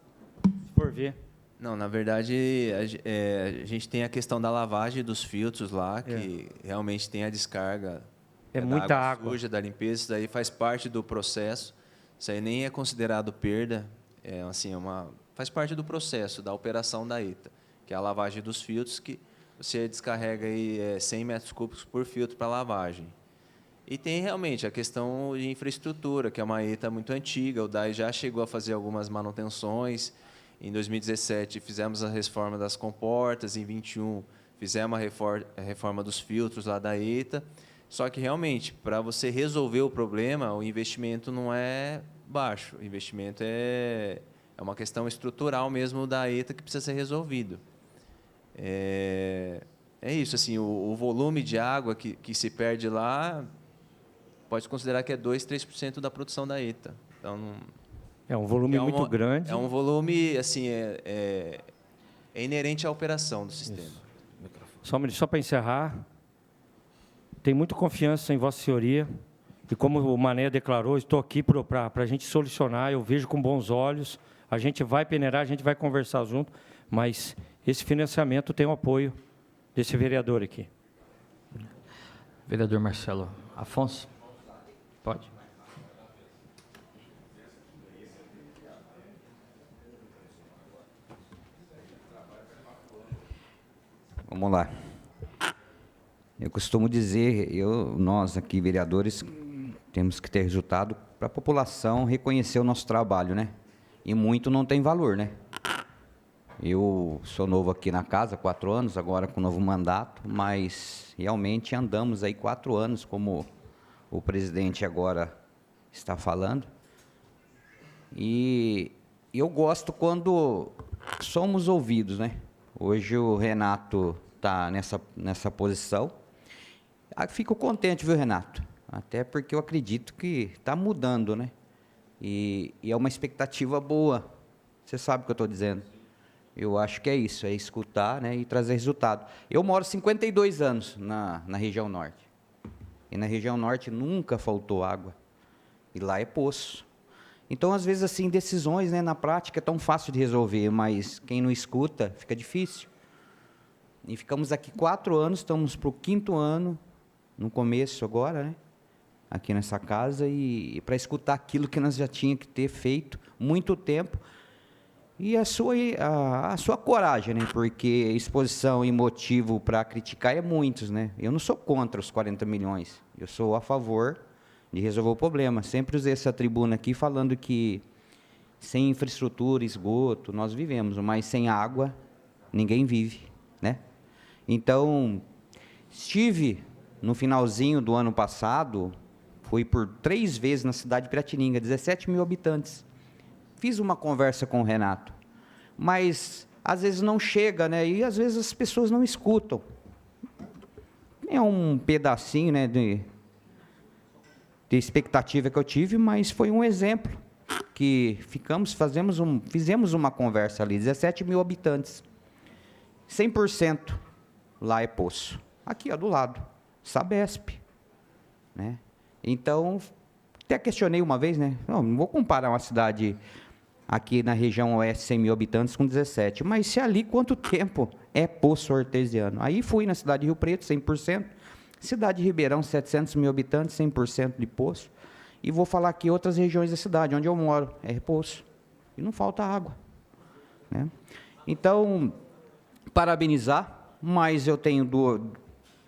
for ver. Não, na verdade, a gente tem a questão da lavagem dos filtros lá, que realmente tem a descarga muita água suja, da limpeza, isso daí faz parte do processo. Isso aí nem é considerado perda, faz parte do processo da operação da ETA, que é a lavagem dos filtros, que você descarrega aí 100 metros cúbicos por filtro para lavagem. E tem realmente a questão de infraestrutura, que é uma ETA muito antiga, o DAI já chegou a fazer algumas manutenções. Em 2017 fizemos a reforma das comportas, em 2021 fizemos a reforma dos filtros lá da ETA. Só que, realmente, para você resolver o problema, o investimento não é baixo. O investimento é uma questão estrutural mesmo da ETA que precisa ser resolvido. É isso, assim, o volume de água que se perde lá, pode considerar que é 2%, 3% da produção da ETA. Então, é um volume muito grande. É um volume, assim, é inerente à operação do sistema. Isso. Só para encerrar, tenho muita confiança em Vossa Senhoria, e como o Mané declarou, estou aqui para a gente solucionar, eu vejo com bons olhos, a gente vai peneirar, a gente vai conversar junto, mas esse financiamento tem o apoio desse vereador aqui. Vereador Marcelo Afonso, pode. Vamos lá. Eu costumo dizer, nós aqui, vereadores, temos que ter resultado para a população reconhecer o nosso trabalho, né? E muito não tem valor, né? Eu sou novo aqui na casa, 4 anos, agora com novo mandato, mas realmente andamos aí 4 anos, como o presidente agora está falando. E eu gosto quando somos ouvidos, né? Hoje o Renato está nessa posição. Fico contente, viu, Renato? Até porque eu acredito que está mudando, né? E é uma expectativa boa. Você sabe o que eu estou dizendo. Eu acho que é isso, é escutar, né, e trazer resultado. Eu moro 52 anos na região norte. E na região norte nunca faltou água. E lá é poço. Então, às vezes, assim, decisões, né, na prática é tão fácil de resolver, mas quem não escuta, fica difícil. E ficamos aqui 4 anos, estamos para o 5º ano, no começo agora, né, aqui nessa casa, e para escutar aquilo que nós já tínhamos que ter feito muito tempo. e a sua coragem, né? Porque exposição e motivo para criticar é muitos, né? Eu não sou contra os 40 milhões, eu sou a favor de resolver o problema. Sempre usei essa tribuna aqui falando que sem infraestrutura, esgoto, nós vivemos, mas sem água, ninguém vive, né? Então, estive no finalzinho do ano passado, fui por 3 vezes na cidade de Piratininga, 17 mil habitantes. Fiz uma conversa com o Renato, mas às vezes não chega, né? E às vezes as pessoas não escutam. É um pedacinho, né, de expectativa que eu tive, mas foi um exemplo que fizemos uma conversa ali, 17 mil habitantes, 100% lá é poço. Aqui, ó, do lado, Sabesp, né? Então, até questionei uma vez, né? Não vou comparar uma cidade aqui na região oeste, 100 mil habitantes, com 17. Mas se ali, quanto tempo é poço artesiano? Aí fui na cidade de Rio Preto, 100%. Cidade de Ribeirão, 700 mil habitantes, 100% de poço. E vou falar aqui outras regiões da cidade, onde eu moro, é poço. E não falta água, né? Então, parabenizar, mas eu tenho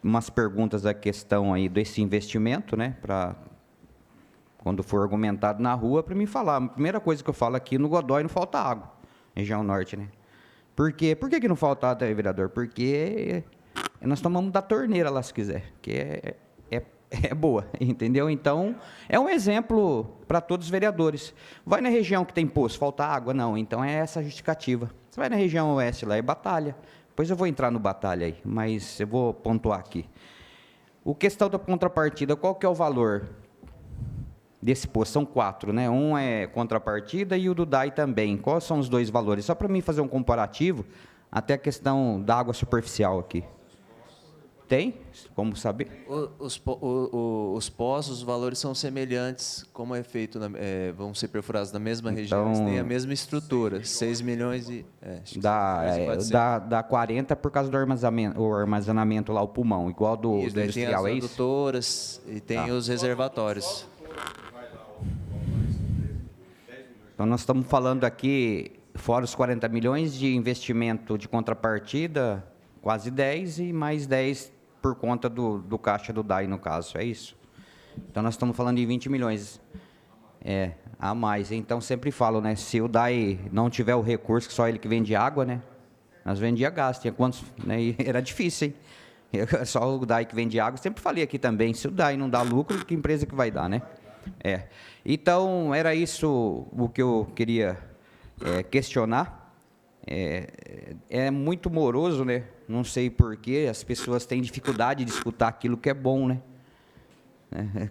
umas perguntas da questão aí desse investimento, né? Para quando for argumentado na rua, para mim falar. A primeira coisa que eu falo aqui, no Godói não falta água, região norte, né? Por quê? Por que não falta água, vereador? Porque nós tomamos da torneira lá, se quiser, que é boa, entendeu? Então, é um exemplo para todos os vereadores. Vai na região que tem poço, falta água? Não, então é essa a justificativa. Você vai na região oeste, lá é batalha. Depois eu vou entrar no batalha aí, mas eu vou pontuar aqui. O questão da contrapartida, qual que é o valor desse poço? São 4, né? Um é contrapartida e o do DAI também. Quais são os 2 valores? Só para mim fazer um comparativo, até a questão da água superficial aqui. Tem? Como saber? Os poços, os valores são semelhantes, como é feito, vão ser perfurados na mesma região, eles têm a mesma estrutura, 6 milhões e... dá 40 por causa do armazenamento lá, o pulmão, igual do industrial, é isso? Tem as adutoras e tem os reservatórios. Então, nós estamos falando aqui, fora os 40 milhões de investimento de contrapartida, quase 10 e mais 10 por conta do caixa do DAI, no caso, é isso? Então, nós estamos falando de 20 milhões a mais. Então, sempre falo, né, se o DAI não tiver o recurso, que só ele que vende água, né, nós vendia gás, tinha quantos, né, e era difícil, hein? Só o DAI que vende água, sempre falei aqui também, se o DAI não dá lucro, que empresa que vai dar, né? Então, era isso o que eu queria questionar. É muito moroso, né? Não sei porquê, as pessoas têm dificuldade de escutar aquilo que é bom, né?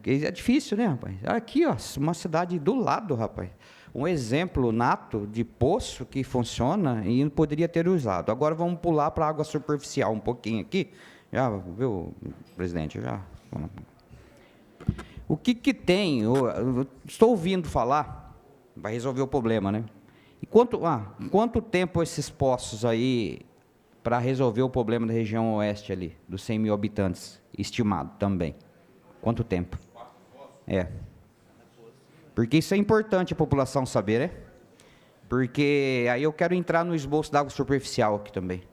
É difícil, né, rapaz? Aqui, ó, uma cidade do lado, rapaz. Um exemplo nato de poço que funciona e poderia ter usado. Agora vamos pular para a água superficial um pouquinho aqui. Já viu, presidente? Já. O que tem? Eu estou ouvindo falar, vai resolver o problema, né? E quanto tempo esses poços aí para resolver o problema da região oeste ali, dos 100 mil habitantes, estimado também? Quanto tempo? Porque isso é importante a população saber, né? Porque aí eu quero entrar no esboço da água superficial aqui também.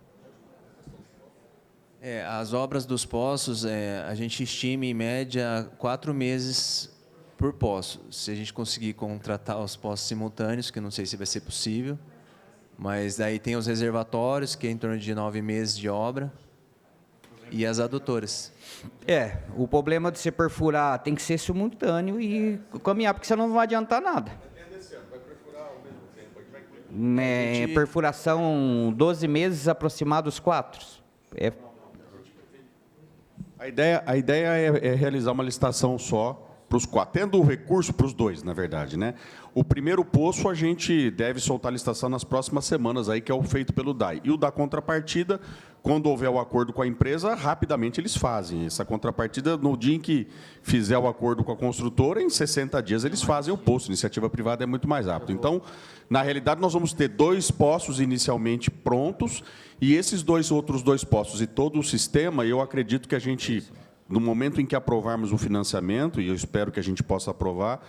As obras dos poços, a gente estima em média 4 meses por poço. Se a gente conseguir contratar os poços simultâneos, que eu não sei se vai ser possível, mas daí tem os reservatórios, que é em torno de 9 meses de obra, e as adutoras. O problema de você perfurar tem que ser simultâneo e caminhar, porque senão não vai adiantar nada. Perfuração 12 meses, aproximados 4. A ideia é realizar uma licitação só para os 4, tendo o recurso para os 2, na verdade, né? O primeiro poço a gente deve soltar a licitação nas próximas semanas, aí, que é o feito pelo DAI. E o da contrapartida, quando houver o acordo com a empresa, rapidamente eles fazem. Essa contrapartida, no dia em que fizer o acordo com a construtora, em 60 dias eles fazem o poço. Iniciativa privada é muito mais rápido. Então, na realidade, nós vamos ter 2 poços inicialmente prontos, e esses outros 2 poços e todo o sistema, eu acredito que a gente, no momento em que aprovarmos o financiamento, e eu espero que a gente possa aprovar,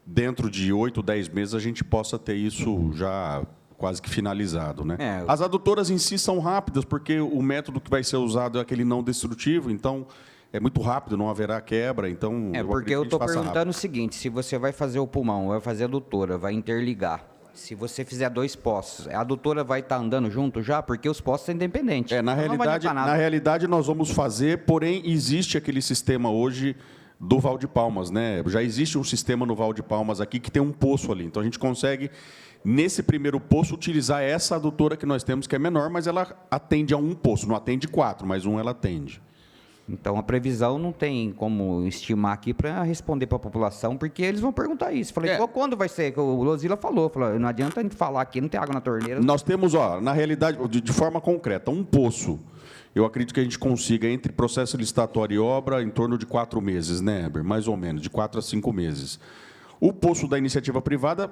dentro de 8, 10 meses, a gente possa ter isso já quase que finalizado, né? É. As adutoras em si são rápidas, porque o método que vai ser usado é aquele não destrutivo, então é muito rápido, não haverá quebra, então... Porque eu estou estou perguntando o seguinte, se você vai fazer o pulmão, vai fazer a adutora, vai interligar, se você fizer 2 poços, a adutora vai estar andando junto já? Porque os poços são independentes. Na realidade, nós vamos fazer, porém, existe aquele sistema hoje do Val de Palmas, né? Já existe um sistema no Val de Palmas aqui que tem um poço ali. Então, a gente consegue, nesse primeiro poço, utilizar essa adutora que nós temos, que é menor, mas ela atende a um poço. Não atende 4, mas um ela atende. Então, a previsão não tem como estimar aqui para responder para a população, porque eles vão perguntar isso. Falei, quando vai ser? O Lozila falou, não adianta a gente falar aqui, não tem água na torneira. Nós temos, na realidade, de forma concreta, um poço. Eu acredito que a gente consiga, entre processo licitatório e obra, em torno de 4 meses, né, Heber? Mais ou menos, de 4 a 5 meses. O poço da iniciativa privada,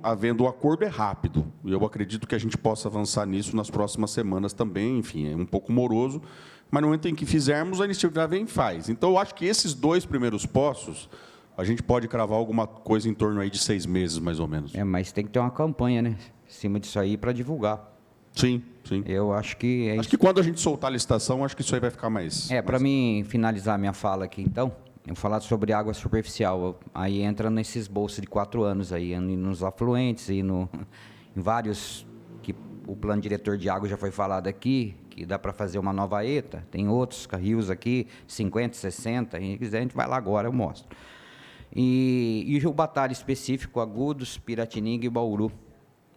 havendo o acordo, é rápido. E eu acredito que a gente possa avançar nisso nas próximas semanas também. Enfim, é um pouco moroso, mas no momento em que fizermos, a iniciativa privada vem e faz. Então, eu acho que esses 2 primeiros poços, a gente pode cravar alguma coisa em torno aí de 6 meses, mais ou menos. Mas tem que ter uma campanha, né, em cima disso aí, para divulgar. Sim, sim. Eu acho que Acho que quando a gente soltar a licitação, acho que isso aí vai ficar mais... Para mim finalizar minha fala aqui, então, eu vou falar sobre água superficial. Aí entra nesses bolsos de 4 anos, aí, nos afluentes e em vários, que o plano diretor de água já foi falado aqui, que dá para fazer uma nova ETA. Tem outros rios aqui, 50, 60, se quiser a gente vai lá agora, eu mostro. E o batalha específico, Agudos, Piratininga e Bauru.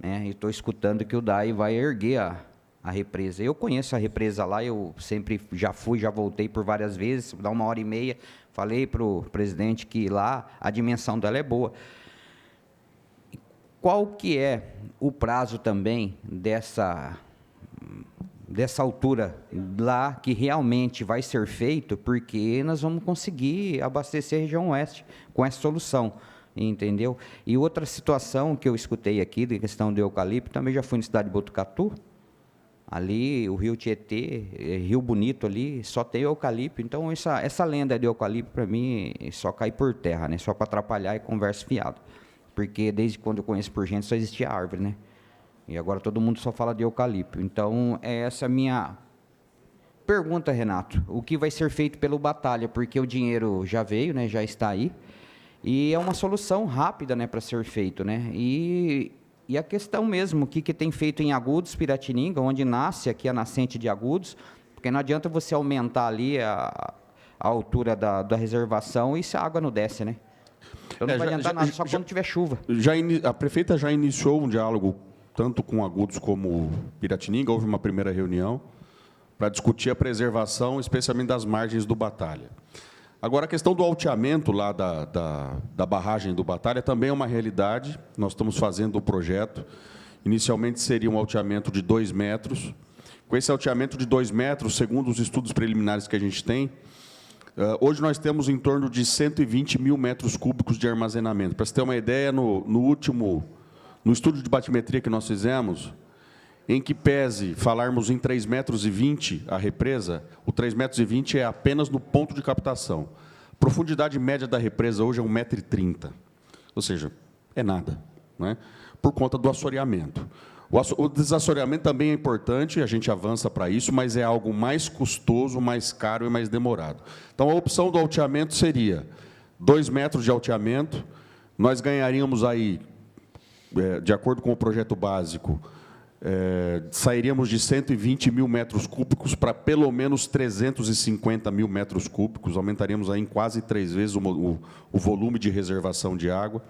E estou escutando que o DAI vai erguer a represa. Eu conheço a represa lá, eu sempre já voltei por várias vezes, dá 1h30, falei para o presidente que lá a dimensão dela é boa. Qual que é o prazo também dessa altura lá que realmente vai ser feito, porque nós vamos conseguir abastecer a região oeste com essa solução. Entendeu? E outra situação que eu escutei aqui, de questão do eucalipto, também já fui na cidade de Botucatu, ali o rio Tietê, Rio Bonito ali, só tem eucalipto, então essa lenda de eucalipto para mim só cai por terra, né? Só para atrapalhar e conversa fiada, porque desde quando eu conheço por gente só existia árvore, né? E agora todo mundo só fala de eucalipto, então essa é a minha pergunta, Renato, o que vai ser feito pelo Batalha, porque o dinheiro já veio, né? Já está aí, e é uma solução rápida, né, para ser feito, né? E a questão mesmo, o que tem feito em Agudos, Piratininga, onde nasce aqui a nascente de Agudos, porque não adianta você aumentar ali a altura da reservação e se a água não desce, né? Então não vai adiantar nada, só quando tiver chuva. A prefeita já iniciou um diálogo, tanto com Agudos como Piratininga, houve uma primeira reunião, para discutir a preservação, especialmente das margens do Batalha. Agora, a questão do alteamento lá da barragem do Batalha também é uma realidade. Nós estamos fazendo o projeto. Inicialmente seria um alteamento de 2 metros. Com esse alteamento de 2 metros, segundo os estudos preliminares que a gente tem, hoje nós temos em torno de 120 mil metros cúbicos de armazenamento. Para você ter uma ideia, no estudo de batimetria que nós fizemos, em que pese falarmos em 3,20 metros a represa, o 3,20 metros é apenas no ponto de captação. A profundidade média da represa hoje é 1,30 m. Ou seja, é nada, né? Por conta do assoreamento. O desassoreamento também é importante, a gente avança para isso, mas é algo mais custoso, mais caro e mais demorado. Então, a opção do alteamento seria 2 metros de alteamento, nós ganharíamos aí, de acordo com o projeto básico, sairíamos de 120 mil metros cúbicos para pelo menos 350 mil metros cúbicos, aumentaríamos aí em quase 3 vezes o volume de reservação de água.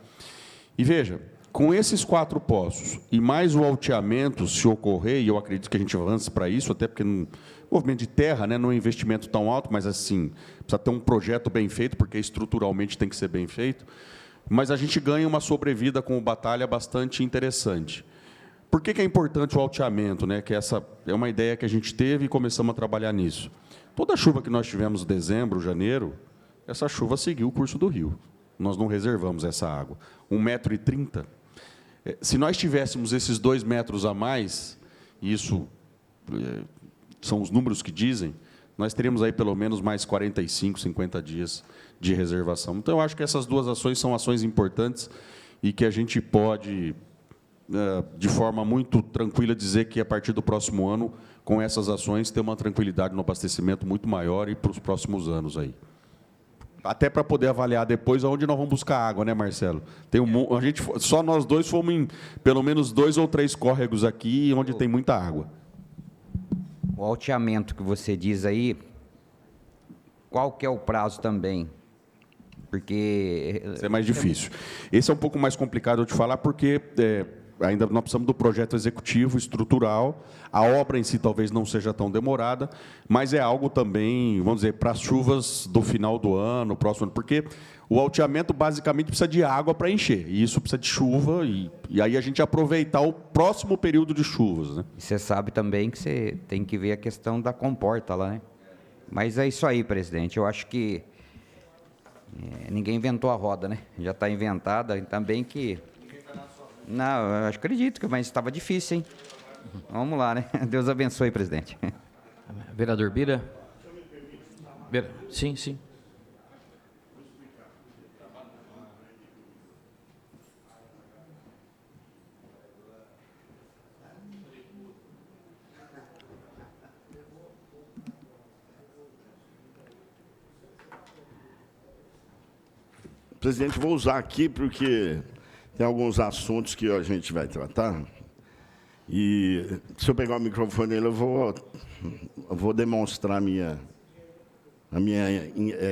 E veja, com esses 4 poços e mais o alteamento, se ocorrer, e eu acredito que a gente avance para isso, até porque no movimento de terra, né, não é um investimento tão alto, mas assim, precisa ter um projeto bem feito, porque estruturalmente tem que ser bem feito, mas a gente ganha uma sobrevida com o Batalha bastante interessante. Por que é importante o alteamento, né? Que essa é uma ideia que a gente teve e começamos a trabalhar nisso. Toda a chuva que nós tivemos em dezembro, janeiro, essa chuva seguiu o curso do rio. Nós não reservamos essa água. 1,30 m. Se nós tivéssemos esses 2 metros a mais, isso são os números que dizem, nós teríamos aí pelo menos mais 45, 50 dias de reservação. Então, eu acho que essas 2 ações são ações importantes e que a gente pode de forma muito tranquila, dizer que, a partir do próximo ano, com essas ações, tem uma tranquilidade no abastecimento muito maior e para os próximos anos aí. Até para poder avaliar depois aonde nós vamos buscar água, né, Marcelo? A gente, só nós dois fomos em pelo menos 2 ou 3 córregos aqui, onde tem muita água. O alteamento que você diz aí, qual que é o prazo também? Porque... Isso é mais difícil. Esse é um pouco mais complicado de falar, porque ainda nós precisamos do projeto executivo, estrutural. A obra em si talvez não seja tão demorada, mas é algo também, vamos dizer, para as chuvas do final do ano, próximo ano, porque o alteamento basicamente precisa de água para encher, e isso precisa de chuva, e aí a gente aproveitar o próximo período de chuvas, né? E você sabe também que você tem que ver a questão da comporta lá, né? Mas é isso aí, presidente. Eu acho que ninguém inventou a roda, né? Já está inventada, e também que... Não, eu acredito, mas estava difícil, hein? Vamos lá, né? Deus abençoe, presidente. Vereador Bira? Sim, sim. Presidente, vou usar aqui porque tem alguns assuntos que a gente vai tratar. E se eu pegar o microfone, eu vou demonstrar a minha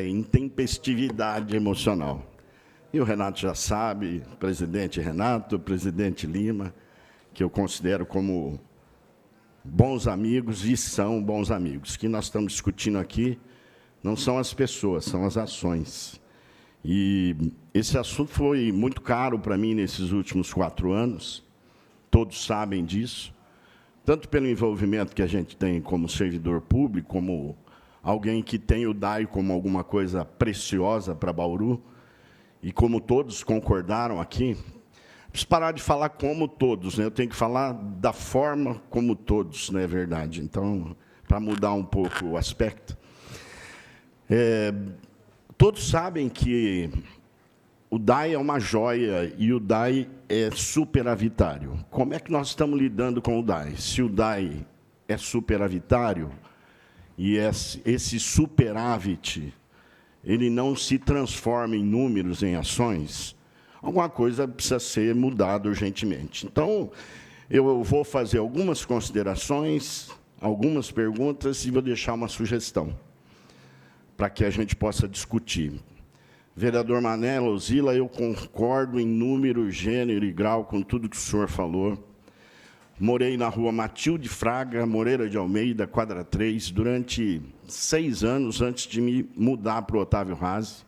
intempestividade emocional. E o Renato já sabe, presidente Renato, presidente Lima, que eu considero como bons amigos, e são bons amigos. O que nós estamos discutindo aqui não são as pessoas, são as ações. E esse assunto foi muito caro para mim nesses últimos 4 anos, todos sabem disso, tanto pelo envolvimento que a gente tem como servidor público, como alguém que tem o DAI como alguma coisa preciosa para Bauru, e como todos concordaram aqui, preciso parar de falar como todos, né? Eu tenho que falar da forma como todos, não é verdade? Então, para mudar um pouco o aspecto, todos sabem que o DAI é uma joia e o DAI é superavitário. Como é que nós estamos lidando com o DAI? Se o DAI é superavitário e esse superávit ele não se transforma em números, em ações, alguma coisa precisa ser mudada urgentemente. Então, eu vou fazer algumas considerações, algumas perguntas e vou deixar uma sugestão para que a gente possa discutir. Vereador Mané, Luzila, eu concordo em número, gênero e grau com tudo que o senhor falou. Morei na rua Matilde Fraga, Moreira de Almeida, quadra 3, durante 6 anos, antes de me mudar para o Otávio Razzi.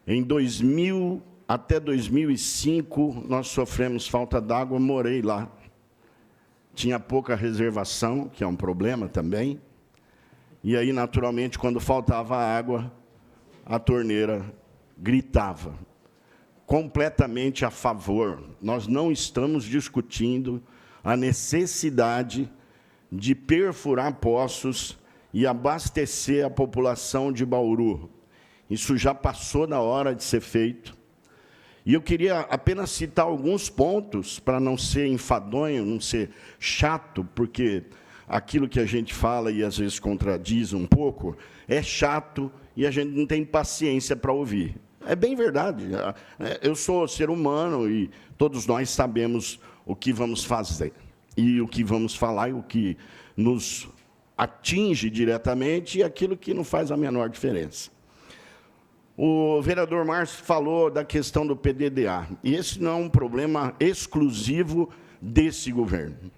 Em 2000 até 2005, nós sofremos falta d'água, morei lá. Tinha pouca reservação, que é um problema também. E aí, naturalmente, quando faltava água, a torneira gritava. Completamente a favor. Nós não estamos discutindo a necessidade de perfurar poços e abastecer a população de Bauru. Isso já passou da hora de ser feito. E eu queria apenas citar alguns pontos, para não ser enfadonho, não ser chato, porque aquilo que a gente fala e às vezes contradiz um pouco, é chato e a gente não tem paciência para ouvir. É bem verdade. Eu sou ser humano e todos nós sabemos o que vamos fazer, e o que vamos falar, e o que nos atinge diretamente, e aquilo que não faz a menor diferença. O vereador Márcio falou da questão do PDDA, e esse não é um problema exclusivo desse governo.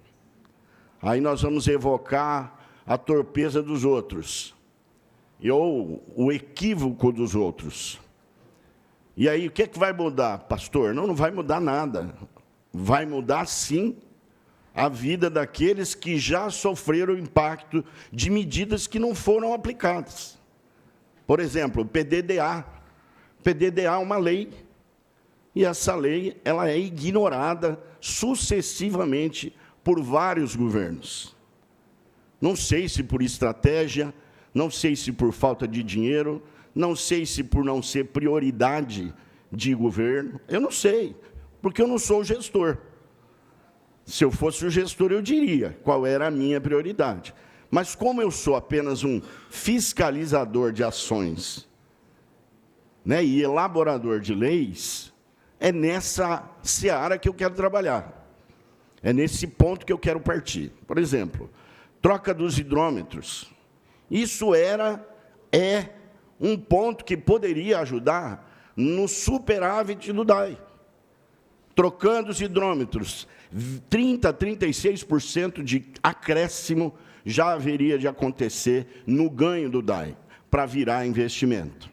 Aí nós vamos evocar a torpeza dos outros, ou o equívoco dos outros. E aí, o que é que vai mudar, pastor? Não vai mudar nada. Vai mudar, sim, a vida daqueles que já sofreram o impacto de medidas que não foram aplicadas. Por exemplo, o PDDA. O PDDA é uma lei, e essa lei ela é ignorada sucessivamente por vários governos. Não sei se por estratégia, não sei se por falta de dinheiro, não sei se por não ser prioridade de governo, eu não sei, porque eu não sou gestor. Se eu fosse o gestor, eu diria qual era a minha prioridade. Mas como eu sou apenas um fiscalizador de ações, né, e elaborador de leis, é nessa seara que eu quero trabalhar. É nesse ponto que eu quero partir. Por exemplo, troca dos hidrômetros. Isso é um ponto que poderia ajudar no superávit do DAI. Trocando os hidrômetros, 30% a 36% de acréscimo já haveria de acontecer no ganho do DAI, para virar investimento.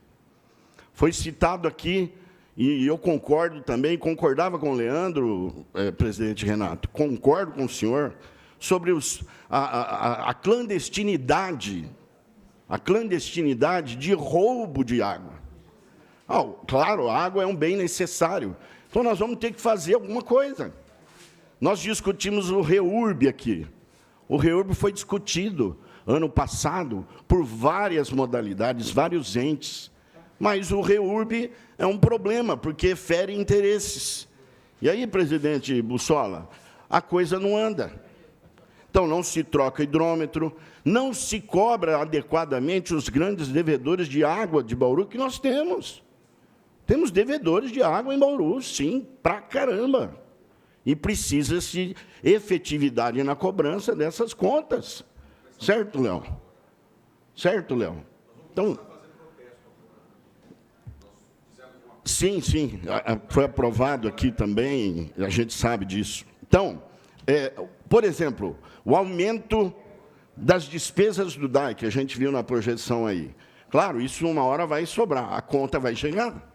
Foi citado aqui, e eu concordo também, concordava com o Leandro, presidente Renato, concordo com o senhor, sobre a clandestinidade de roubo de água. Claro, a água é um bem necessário, então nós vamos ter que fazer alguma coisa. Nós discutimos o REURB aqui. O REURB foi discutido ano passado por várias modalidades, vários entes. Mas o REURB é um problema, porque fere interesses. E aí, presidente Bussola, a coisa não anda. Então, não se troca hidrômetro, não se cobra adequadamente os grandes devedores de água de Bauru que nós temos. Temos devedores de água em Bauru, sim, pra caramba. E precisa-se efetividade na cobrança dessas contas. Certo, Léo? Certo, Léo? Então, sim, foi aprovado aqui também, a gente sabe disso. Então, por exemplo, o aumento das despesas do DAI, que a gente viu na projeção aí. Claro, isso uma hora vai sobrar, a conta vai chegar.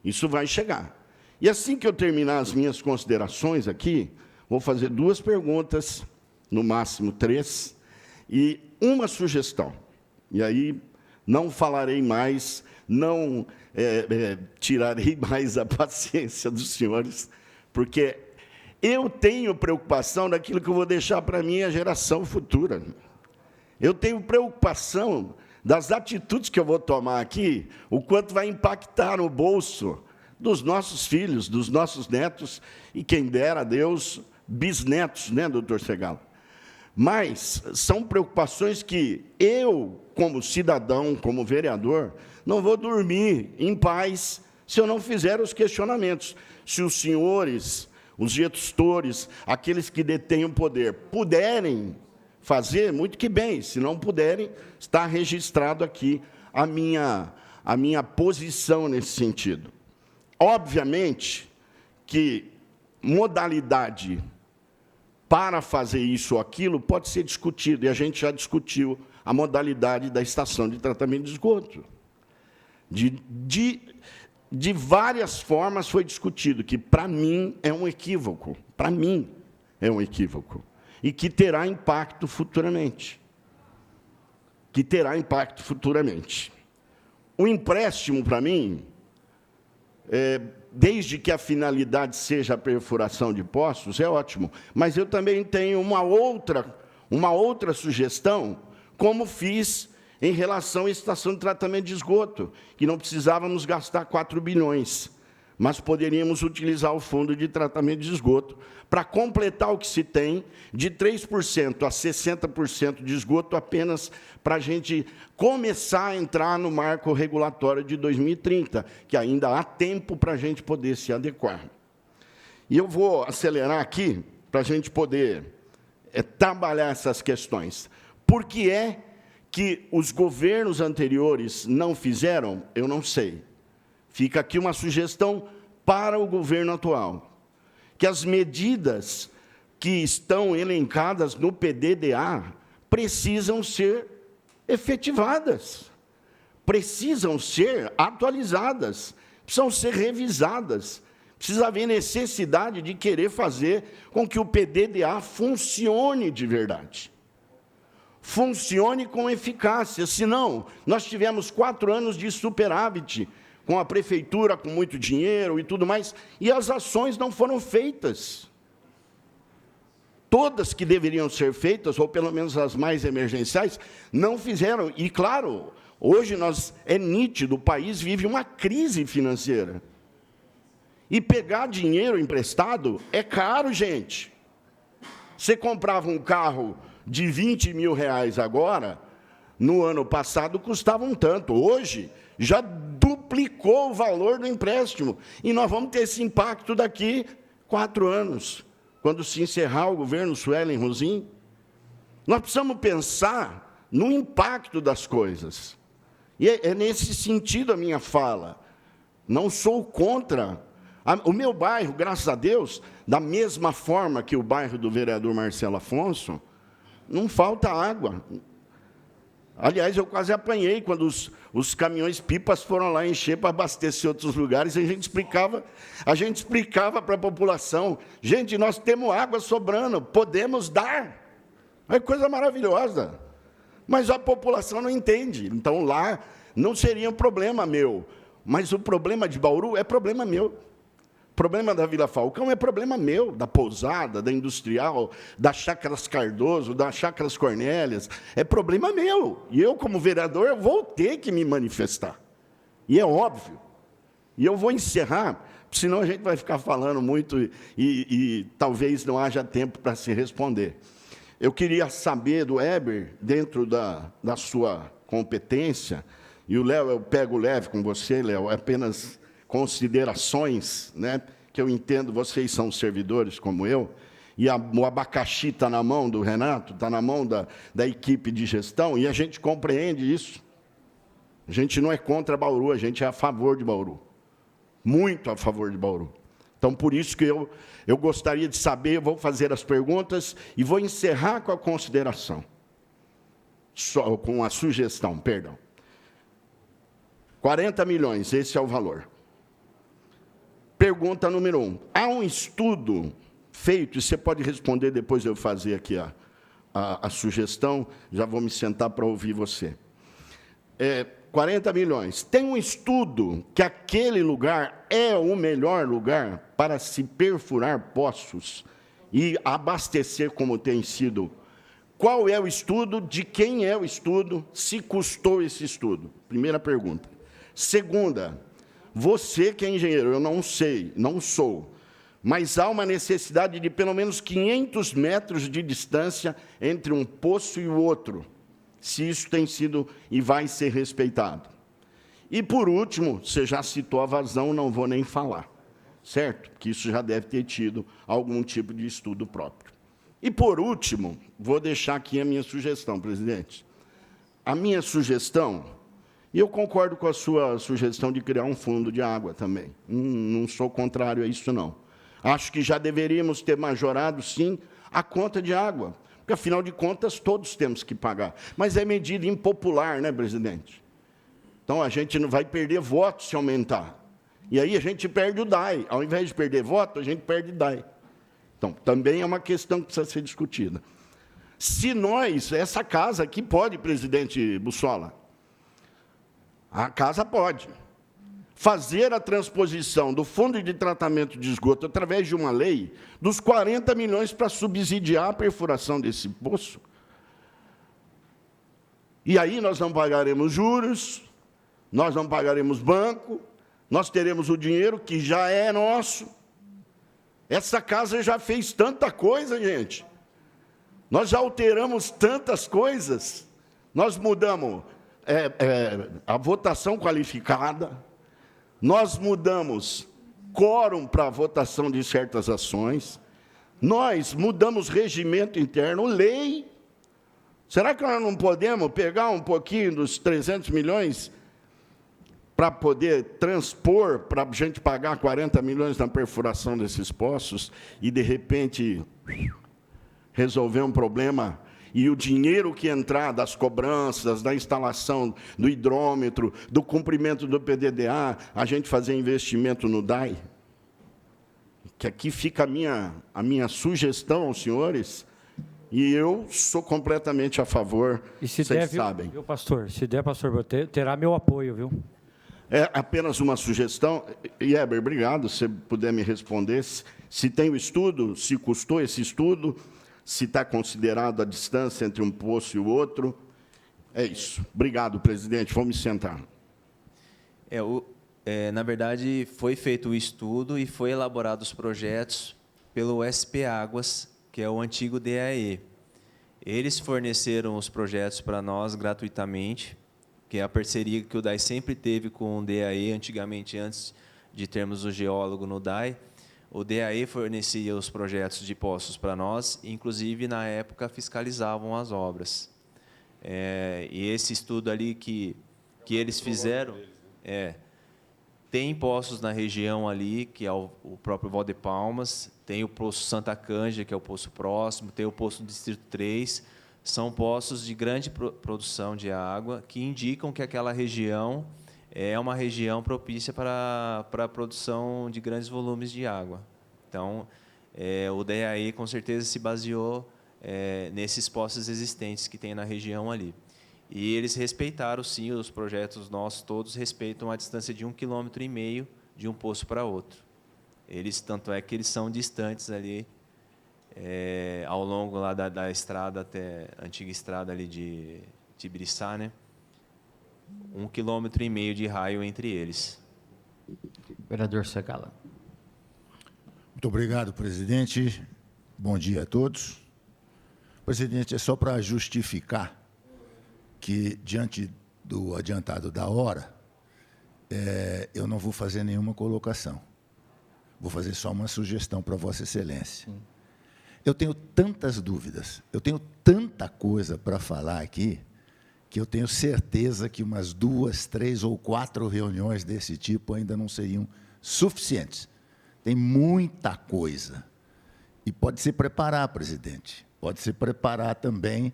Isso vai chegar. E assim que eu terminar as minhas considerações aqui, vou fazer 2 perguntas, no máximo 3, e uma sugestão. E aí não falarei mais, não tirarei mais a paciência dos senhores, porque eu tenho preocupação daquilo que eu vou deixar para a minha geração futura. Eu tenho preocupação das atitudes que eu vou tomar aqui, o quanto vai impactar no bolso dos nossos filhos, dos nossos netos, e quem dera a Deus, bisnetos, né, doutor Segalo? Mas são preocupações que eu, como cidadão, como vereador, não vou dormir em paz se eu não fizer os questionamentos. Se os senhores, os gestores, aqueles que detêm o poder, puderem fazer, muito que bem. Se não puderem, está registrado aqui a minha posição nesse sentido. Obviamente que modalidade para fazer isso ou aquilo pode ser discutido, e a gente já discutiu a modalidade da estação de tratamento de esgoto. De várias formas foi discutido, que, para mim, é um equívoco. Para mim, é um equívoco. E que terá impacto futuramente. O empréstimo, para mim, desde que a finalidade seja a perfuração de poços, é ótimo. Mas eu também tenho uma outra sugestão, como fiz em relação à estação de tratamento de esgoto, que não precisávamos gastar 4 bilhões, mas poderíamos utilizar o fundo de tratamento de esgoto para completar o que se tem, de 3% a 60% de esgoto, apenas para a gente começar a entrar no marco regulatório de 2030, que ainda há tempo para a gente poder se adequar. E eu vou acelerar aqui, para a gente poder trabalhar essas questões. Por que é que os governos anteriores não fizeram? Eu não sei. Fica aqui uma sugestão para o governo atual, que as medidas que estão elencadas no PDDA precisam ser efetivadas, precisam ser atualizadas, precisam ser revisadas, precisa haver necessidade de querer fazer com que o PDDA funcione de verdade. Funcione com eficácia, senão nós tivemos 4 anos de superávit, com a prefeitura, com muito dinheiro e tudo mais, e as ações não foram feitas. Todas que deveriam ser feitas, ou pelo menos as mais emergenciais, não fizeram. E, claro, hoje é nítido, o país vive uma crise financeira. E pegar dinheiro emprestado é caro, gente. Você comprava um carro de 20 mil reais agora, no ano passado custava um tanto. Hoje, já duplicou o valor do empréstimo. E nós vamos ter esse impacto daqui 4 anos, quando se encerrar o governo Suelen Rosim. Nós precisamos pensar no impacto das coisas. E é nesse sentido a minha fala. Não sou contra. O meu bairro, graças a Deus, da mesma forma que o bairro do vereador Marcelo Afonso, não falta água. Aliás, eu quase apanhei quando os caminhões-pipas foram lá encher para abastecer outros lugares, e a gente explicava para a população, gente, nós temos água sobrando, podemos dar. É coisa maravilhosa. Mas a população não entende. Então, lá não seria um problema meu. Mas o problema de Bauru é problema meu. O problema da Vila Falcão é problema meu, da Pousada, da Industrial, das Chácaras Cardoso, das Chácaras Cornélias. É problema meu. E eu, como vereador, eu vou ter que me manifestar. E é óbvio. E eu vou encerrar, senão a gente vai ficar falando muito e talvez não haja tempo para se responder. Eu queria saber do Heber, dentro da sua competência, e o Léo, eu pego leve com você, Léo, é apenas considerações, né, que eu entendo, vocês são servidores como eu, e o abacaxi está na mão do Renato, está na mão da equipe de gestão, e a gente compreende isso. A gente não é contra Bauru, a gente é a favor de Bauru. Muito a favor de Bauru. Então, por isso que eu gostaria de saber, eu vou fazer as perguntas e vou encerrar com a consideração, com a sugestão, perdão. 40 milhões, esse é o valor. Pergunta número 1. Há um estudo feito, e você pode responder depois de eu fazer aqui a sugestão, já vou me sentar para ouvir você. 40 milhões. Tem um estudo que aquele lugar é o melhor lugar para se perfurar poços e abastecer como tem sido. Qual é o estudo? De quem é o estudo? Se custou esse estudo? Primeira pergunta. Segunda, você que é engenheiro, eu não sei, não sou, mas há uma necessidade de pelo menos 500 metros de distância entre um poço e o outro, se isso tem sido e vai ser respeitado. E, por último, você já citou a vazão, não vou nem falar, certo? Que isso já deve ter tido algum tipo de estudo próprio. E, por último, vou deixar aqui a minha sugestão, presidente. A minha sugestão, e eu concordo com a sua sugestão de criar um fundo de água também, não sou contrário a isso, não. Acho que já deveríamos ter majorado, sim, a conta de água, porque, afinal de contas, todos temos que pagar. Mas é medida impopular, né, presidente? Então, a gente não vai perder votos se aumentar. E aí a gente perde o DAI. Ao invés de perder voto, a gente perde DAI. Então, também é uma questão que precisa ser discutida. Se nós, essa casa aqui pode, presidente Bussola, a casa pode fazer a transposição do Fundo de Tratamento de Esgoto através de uma lei dos 40 milhões para subsidiar a perfuração desse poço. E aí nós não pagaremos juros, nós não pagaremos banco, nós teremos o dinheiro que já é nosso. Essa casa já fez tanta coisa, gente. Nós já alteramos tantas coisas. Nós mudamos a votação qualificada, nós mudamos quórum para a votação de certas ações, nós mudamos regimento interno, lei. Será que nós não podemos pegar um pouquinho dos 300 milhões para poder transpor, para a gente pagar 40 milhões na perfuração desses poços e, de repente, resolver um problema? E o dinheiro que entrar das cobranças, da instalação do hidrômetro, do cumprimento do PDDA, a gente fazer investimento no DAI? Que aqui fica a minha sugestão aos senhores, e eu sou completamente a favor, e se vocês der, sabem. Viu, pastor? Se der, pastor, terá meu apoio, viu? É apenas uma sugestão. E, Heber, obrigado, se puder me responder. Se tem o estudo, se custou esse estudo, se está considerado a distância entre um poço e o outro. É isso. Obrigado, presidente. Vamos sentar. Na verdade, foi feito o estudo e foi elaborado os projetos pelo SP Águas, que é o antigo DAE. Eles forneceram os projetos para nós gratuitamente, que é a parceria que o DAI sempre teve com o DAE, antigamente, antes de termos o geólogo no DAI. O DAE fornecia os projetos de poços para nós, inclusive, na época, fiscalizavam as obras. E esse estudo ali que eles fizeram... tem poços na região ali, que é o próprio Val de Palmas, tem o Poço Santa Cândida, que é o poço próximo, tem o Poço do Distrito 3, são poços de grande produção de água, que indicam que aquela região é uma região propícia para a produção de grandes volumes de água. Então, o DAE, com certeza, se baseou nesses poços existentes que tem na região ali. E eles respeitaram, sim, os projetos nossos todos respeitam a distância de 1,5 km de um poço para outro. Tanto é que eles são distantes ali, ao longo lá da estrada, até a antiga estrada ali de Tibiriçá, né? 1,5 km de raio entre eles. Vereador Segala. Muito obrigado, presidente. Bom dia a todos. Presidente, é só para justificar que, diante do adiantado da hora, eu não vou fazer nenhuma colocação. Vou fazer só uma sugestão para Vossa Excelência. Sim. Eu tenho tantas dúvidas, eu tenho tanta coisa para falar aqui, que eu tenho certeza que umas 2, 3 ou 4 reuniões desse tipo ainda não seriam suficientes. Tem muita coisa. E pode se preparar, presidente. Pode se preparar também,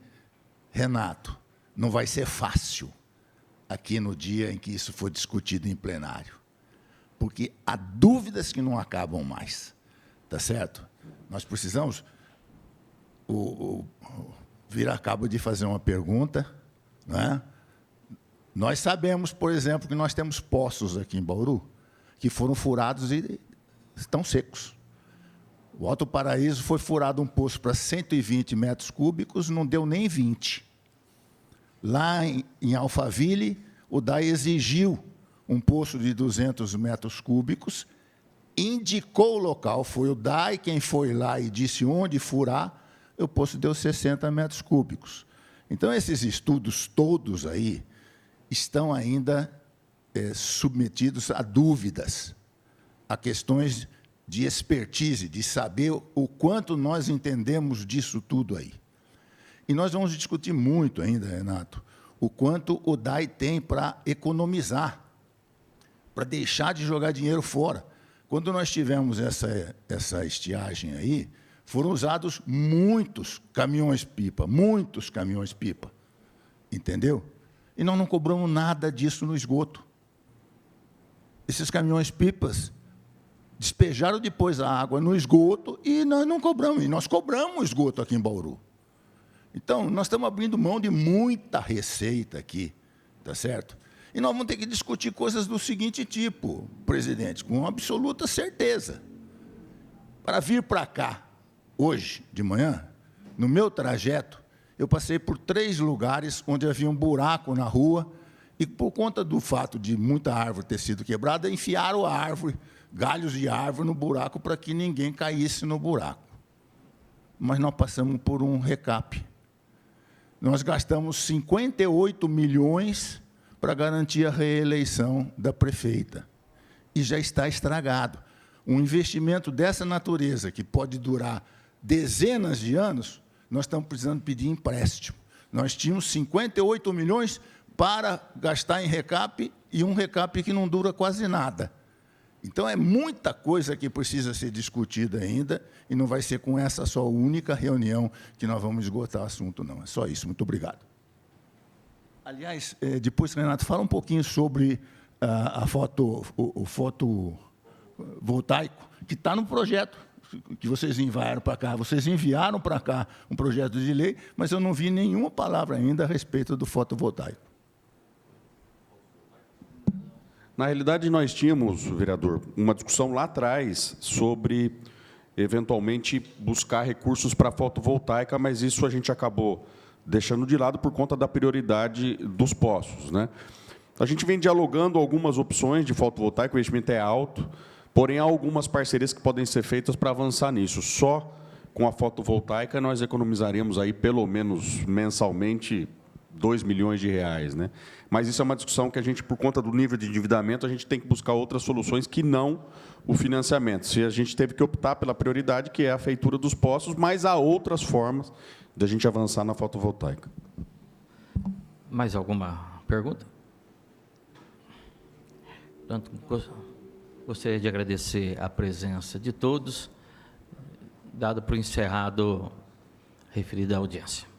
Renato. Não vai ser fácil aqui no dia em que isso for discutido em plenário, porque há dúvidas que não acabam mais, tá certo? Nós precisamos... O Vira acaba de fazer uma pergunta, não é? Nós sabemos, por exemplo, que nós temos poços aqui em Bauru que foram furados e estão secos. O Alto Paraíso foi furado um poço para 120 metros cúbicos, não deu nem 20. Lá em Alphaville, o DAI exigiu um poço de 200 metros cúbicos, indicou o local, foi o DAI quem foi lá e disse onde furar, o poço deu 60 metros cúbicos. Então, esses estudos todos aí estão ainda submetidos a dúvidas, a questões de expertise, de saber o quanto nós entendemos disso tudo aí. E nós vamos discutir muito ainda, Renato, o quanto o DAI tem para economizar, para deixar de jogar dinheiro fora. Quando nós tivemos essa estiagem aí, foram usados muitos caminhões-pipa, entendeu? E nós não cobramos nada disso no esgoto. Esses caminhões-pipas despejaram depois a água no esgoto e nós não cobramos. E nós cobramos o esgoto aqui em Bauru. Então, nós estamos abrindo mão de muita receita aqui, tá certo? E nós vamos ter que discutir coisas do seguinte tipo, presidente, com absoluta certeza. Para vir para cá, hoje de manhã, no meu trajeto, eu passei por 3 lugares onde havia um buraco na rua e, por conta do fato de muita árvore ter sido quebrada, enfiaram a árvore, galhos de árvore no buraco para que ninguém caísse no buraco. Mas nós passamos por um recap. Nós gastamos 58 milhões para garantir a reeleição da prefeita. E já está estragado. Um investimento dessa natureza, que pode durar dezenas de anos, nós estamos precisando pedir empréstimo. Nós tínhamos 58 milhões para gastar em recap, e um recap que não dura quase nada. Então, é muita coisa que precisa ser discutida ainda, e não vai ser com essa só única reunião que nós vamos esgotar o assunto, não. É só isso. Muito obrigado. Aliás, depois, Renato, fala um pouquinho sobre o fotovoltaico, que está no projeto que vocês enviaram para cá. Vocês enviaram para cá um projeto de lei, mas eu não vi nenhuma palavra ainda a respeito do fotovoltaico. Na realidade, nós tínhamos, vereador, uma discussão lá atrás sobre, eventualmente, buscar recursos para a fotovoltaica, mas isso a gente acabou deixando de lado por conta da prioridade dos poços, né? A gente vem dialogando algumas opções de fotovoltaico, o investimento é alto, porém, há algumas parcerias que podem ser feitas para avançar nisso. Só Com a fotovoltaica, nós economizaremos aí, pelo menos mensalmente, 2 milhões de reais, né? Mas isso é uma discussão que a gente, por conta do nível de endividamento, a gente tem que buscar outras soluções que não o financiamento. Se a gente teve que optar pela prioridade, que é a feitura dos poços, mas há outras formas de a gente avançar na fotovoltaica. Mais alguma pergunta? Portanto, gostaria de agradecer a presença de todos, dado por encerrado a referida audiência.